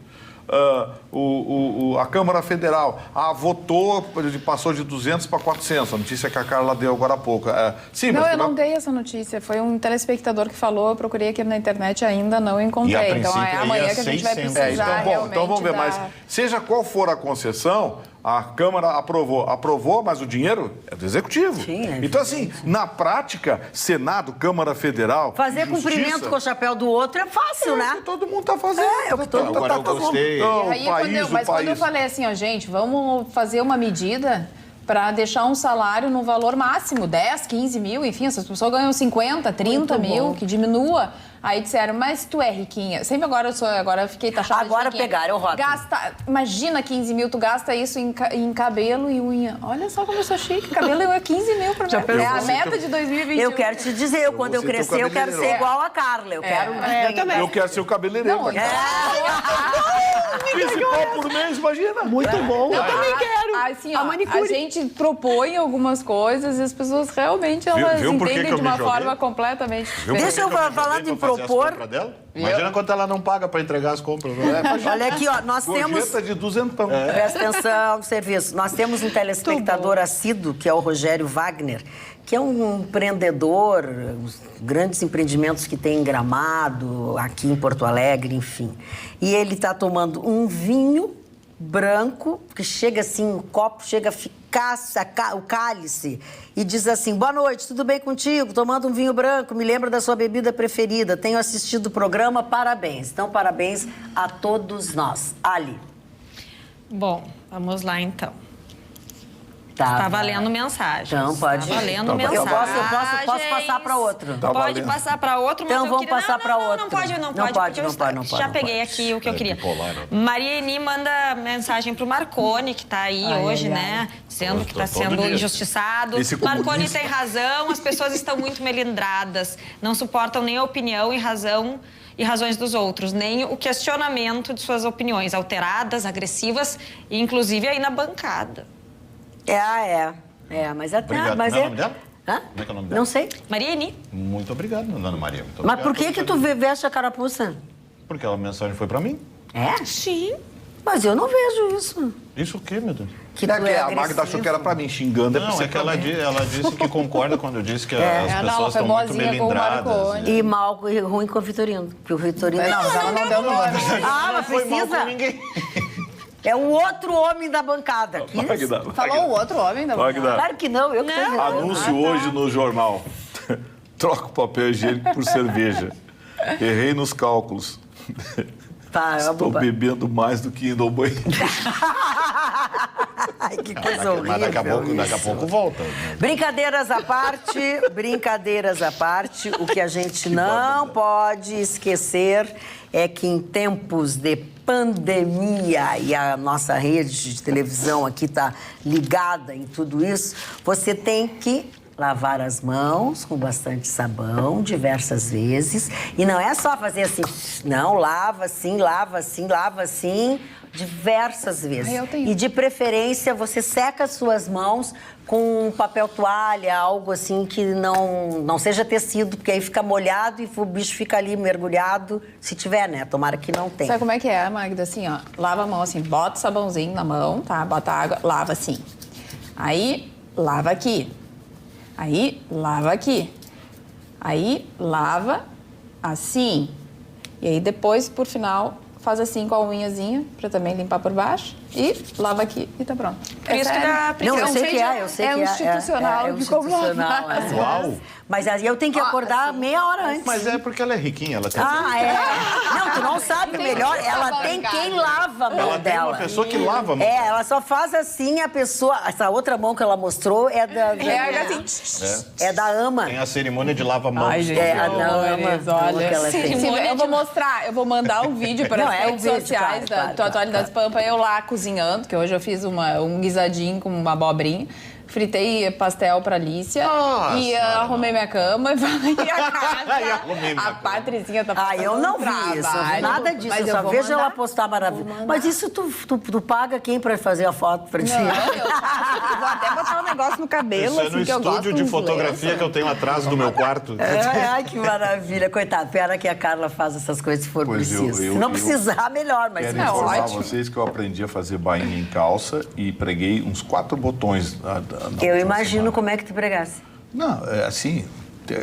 a Câmara Federal votou, passou de 200 para 400. A notícia que a Carla deu agora há pouco. Sim, não, mas eu não dei essa notícia. Foi um telespectador que falou, eu procurei aqui na internet e ainda não encontrei. Então é amanhã que a gente vai precisar realmente então vamos ver, mas seja qual for a concessão, a Câmara aprovou, mas o dinheiro é do Executivo. Sim, então, assim, na prática, Senado, Câmara Federal... Fazer cumprimento com o chapéu do outro é fácil, né? Todo mundo está fazendo. É o que todo mundo Agora tá eu gostei. Então, quando eu falei assim, ó, gente, vamos fazer uma medida para deixar um salário no valor máximo, 10, 15 mil, enfim, essas pessoas ganham 50, 30 mil, que diminua. Aí disseram, mas tu é riquinha. Sempre agora eu fiquei taxada Agora de riquinha. pegaram o rótulo. Imagina 15 mil, tu gasta isso em cabelo e unha. Olha só como eu sou chique, cabelo e unha 15 mil pra mim. É a meta de 2021. Eu quero te dizer, quando eu crescer, eu quero ser igual a Carla. Eu quero... Eu quero ser o cabeleireiro. Não, 15 pau por mês, imagina. Muito bom. Eu também quero. Assim, ó, a gente propõe algumas coisas e as pessoas realmente elas viu por que entendem que eu de me uma joguei? forma completamente diferente. Deixa eu falar de propor. Imagina quanto ela não paga para entregar as compras. Né? Olha aqui, ó, nós temos... Gorjeta de 200. Presta atenção no serviço. Nós temos um telespectador assíduo, que é o Rogério Wagner, que é um empreendedor, os grandes empreendimentos que tem em Gramado, aqui em Porto Alegre, enfim. E ele está tomando um vinho branco, que chega assim, o copo chega a ficar, o cálice, e diz assim, boa noite, tudo bem contigo? Tomando um vinho branco, me lembra da sua bebida preferida, tenho assistido o programa, parabéns. Então, parabéns a todos nós. Ali. Bom, vamos lá então. Tá valendo mensagem. Então, pode. Tá valendo Eu mensagem. posso passar para outro. Tá Pode valendo. passar para outro, mas Então eu vamos queria... passar pra outro. Não pode, Não porque eu pode. Já peguei aqui o que eu queria. Maria Eni manda mensagem pro Marconi, que tá aí hoje, né? Dizendo que está sendo injustiçado. Marconi tem razão, as pessoas estão muito melindradas, não suportam nem a opinião e razões dos outros, nem o questionamento de suas opiniões, alteradas, agressivas, e inclusive aí na bancada. Mas até... Obrigado. Mas Não é o nome dela? Hã? Como é que é o nome dela? Não sei. Maria Eni. Muito obrigado, dona Maria. Muito Mas obrigado por que tu veste a carapuça? Porque a mensagem foi para mim. É? Sim. Mas eu não vejo isso. Isso o quê, meu Deus? Que É tu que é a Magda achou que era pra mim, xingando. Não, é que ela disse que concorda quando eu disse que as ela pessoas foi estão muito boazinha com o melindradas. Marconi. E mal e ruim com o Vitorino. Porque o Vitorino... Não, mas ela não deu nome. mas Foi mal precisa. com ninguém. É um outro homem da bancada. Que isso? Falou o outro homem da Magda. Claro que não, eu que tô dizendo. Anúncio hoje no jornal. Troca o papel higiênico por cerveja. Errei nos cálculos. Tá, Estou bebendo mais do que indo ao banheiro. Ai, que coisa horrível. Mas daqui a pouco volta. Né? Brincadeiras à parte, o que a gente não pode esquecer é que em tempos de pandemia, e a nossa rede de televisão aqui está ligada em tudo isso, você tem que lavar as mãos com bastante sabão, diversas vezes. E não é só fazer assim, não, lava assim, diversas vezes. E de preferência, você seca as suas mãos com papel toalha, algo assim que não seja tecido, porque aí fica molhado e o bicho fica ali mergulhado, se tiver, né? Tomara que não tenha. Sabe como é que é, Magda? Assim, ó, lava a mão assim, bota o sabãozinho na mão, tá? Bota água, lava assim. Aí, lava aqui. Aí, lava aqui. Aí, lava assim. E aí, depois, por final, faz assim com a unhazinha, pra também limpar por baixo. E lava aqui e tá pronto. Por isso que dá Não, eu sei que é, eu sei que é. institucional de como lavar. Uau! Mas aí eu tenho que acordar meia hora antes. Mas é porque ela é riquinha, ela tem... Não, tu não sabe melhor. Ela tem quem lava a mão Ela tem dela. uma pessoa que lava a mão. Ela só faz assim, a pessoa... Essa outra mão que ela mostrou é da... É da ama. Tem a cerimônia de lava-mãos. Ai, gente, É a da ama. olha, que ela tem. eu vou mostrar, eu vou mandar um vídeo para as redes sociais da Atualidades Pampa, eu lá cozinhando, que hoje eu fiz um guisadinho com uma abobrinha. fritei pastel pra Alicia e arrumei minha cama e varri a casa. A Patricinha tá fazendo eu não vi isso, eu vi nada disso. Mas eu só vejo mandar, ela postar maravilha. Mas isso tu paga quem pra fazer a foto pra ti? Não, eu vou até botar um negócio no cabelo, Isso é assim, no que eu gosto estúdio de uns fotografia lenços. que eu tenho atrás do meu quarto. Ai, que maravilha. Coitado, pena que a Carla faz essas coisas se for Pois preciso. eu- Se não eu- precisar, melhor, mas Quero É informar ótimo. vocês que eu aprendi a fazer bainha em calça e preguei uns 4 botões. Na eu última imagino semana. como é que tu pregasse. Não, é assim...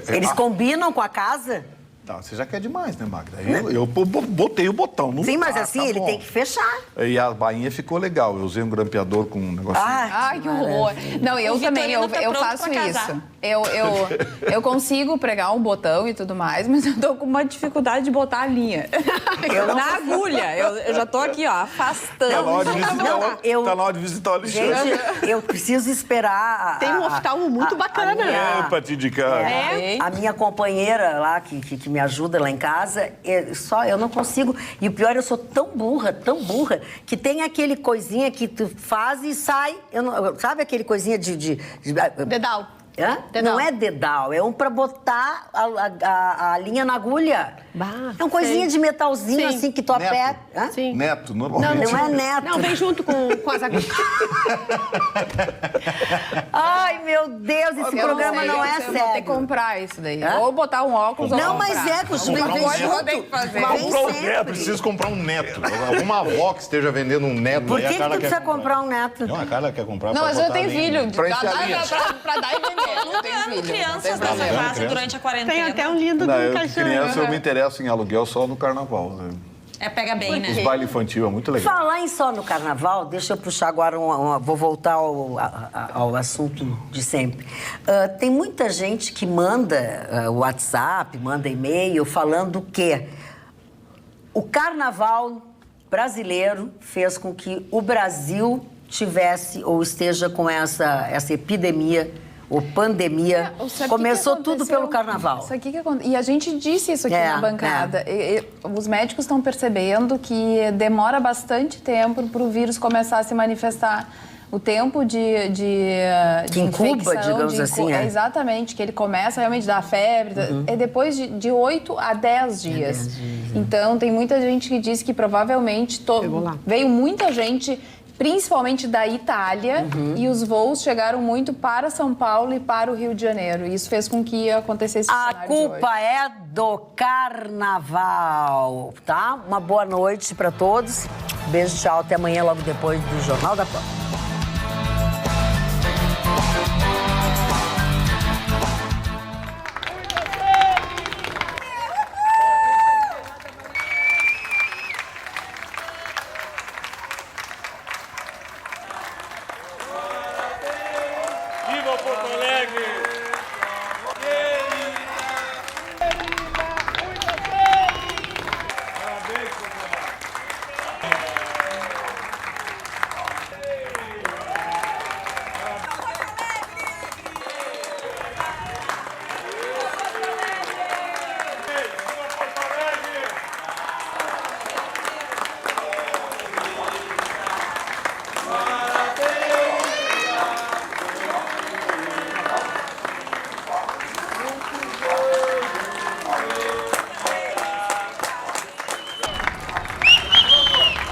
Eles combinam com a casa? Tá, você já quer demais, né, Magda? Eu botei o botão. Não Sim, mas tá, assim, tá ele bom. tem que fechar. E a bainha ficou legal. Eu usei um grampeador com um negocinho. Ai, que horror. Não, eu O também, eu Vitorino tá pronto faço pra casar. isso. Eu consigo pregar um botão e tudo mais, mas eu tô com uma dificuldade de botar a linha. Na agulha. Eu já tô aqui, ó, afastando. Tá na hora de visitar, eu- tá na hora de visitar o Alexandre. Gente, eu preciso esperar. Tem um oftalmo muito bacana. É, pra te indicar. A minha companheira lá, que me ajuda lá em casa, eu não consigo. E o pior, eu sou tão burra, que tem aquele coisinha que tu faz e sai. Sabe aquele coisinha de Dedal. Hã? Dedal. Não é dedal, é um pra botar a linha na agulha. Bah, é uma coisinha sei. de metalzinho Sim. assim que tu Neto. aperta. Hã? Sim. Neto, normalmente. Não é neto. Não, vem junto com as agulhas. Ai, meu Deus, esse Eu programa sei, não é eu vou ter que sério. comprar isso daí. Hã? Ou botar um óculos ou Não, comprar. mas é, vem comprar um Coisa eu vou ter junto. que fazer. Vem Comprar um sempre. neto, preciso comprar um neto. Alguma avó que esteja vendendo um neto. Por aí, que, a que Carla tu quer precisa comprar um neto? Não, a Carla quer comprar Não, pra mas eu botar tenho ali. filho. Pra enfiar linha. Pra dar e vender. Eu Nunca tenho ando filho. crianças não tem nessa problema. casa durante a quarentena. Tem até um lindo Não, do eu, cachorro. criança, eu me interesso em aluguel só no carnaval. Né? É, pega bem, Os né? bailes infantil é muito legal. Falar em só no carnaval, deixa eu puxar agora vou voltar ao assunto de sempre. Tem muita gente que manda WhatsApp, manda e-mail falando que o carnaval brasileiro fez com que o Brasil tivesse ou esteja com essa epidemia ou pandemia. Sabe Começou que tudo aconteceu? pelo carnaval. Isso aqui que aconteceu. E a gente disse isso aqui É, na bancada. Os médicos estão percebendo que demora bastante tempo para o vírus começar a se manifestar. O tempo de incuba, infecção, digamos assim, é. Exatamente, que ele começa realmente a dar febre. É depois de 8 a 10 dias. Então, tem muita gente que diz que provavelmente veio muita gente, principalmente da Itália, e os voos chegaram muito para São Paulo e para o Rio de Janeiro. Isso fez com que acontecesse esse A cenário de hoje. culpa é do carnaval, tá? Uma boa noite pra todos. Beijo, tchau. Até amanhã, logo depois do Jornal da Pan. Viva Porto Alegre!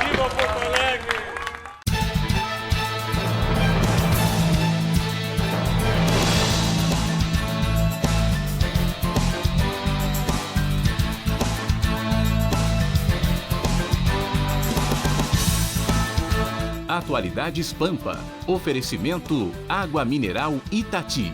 Viva Porto Alegre! Atualidades Pampa. Oferecimento Água Mineral Itati.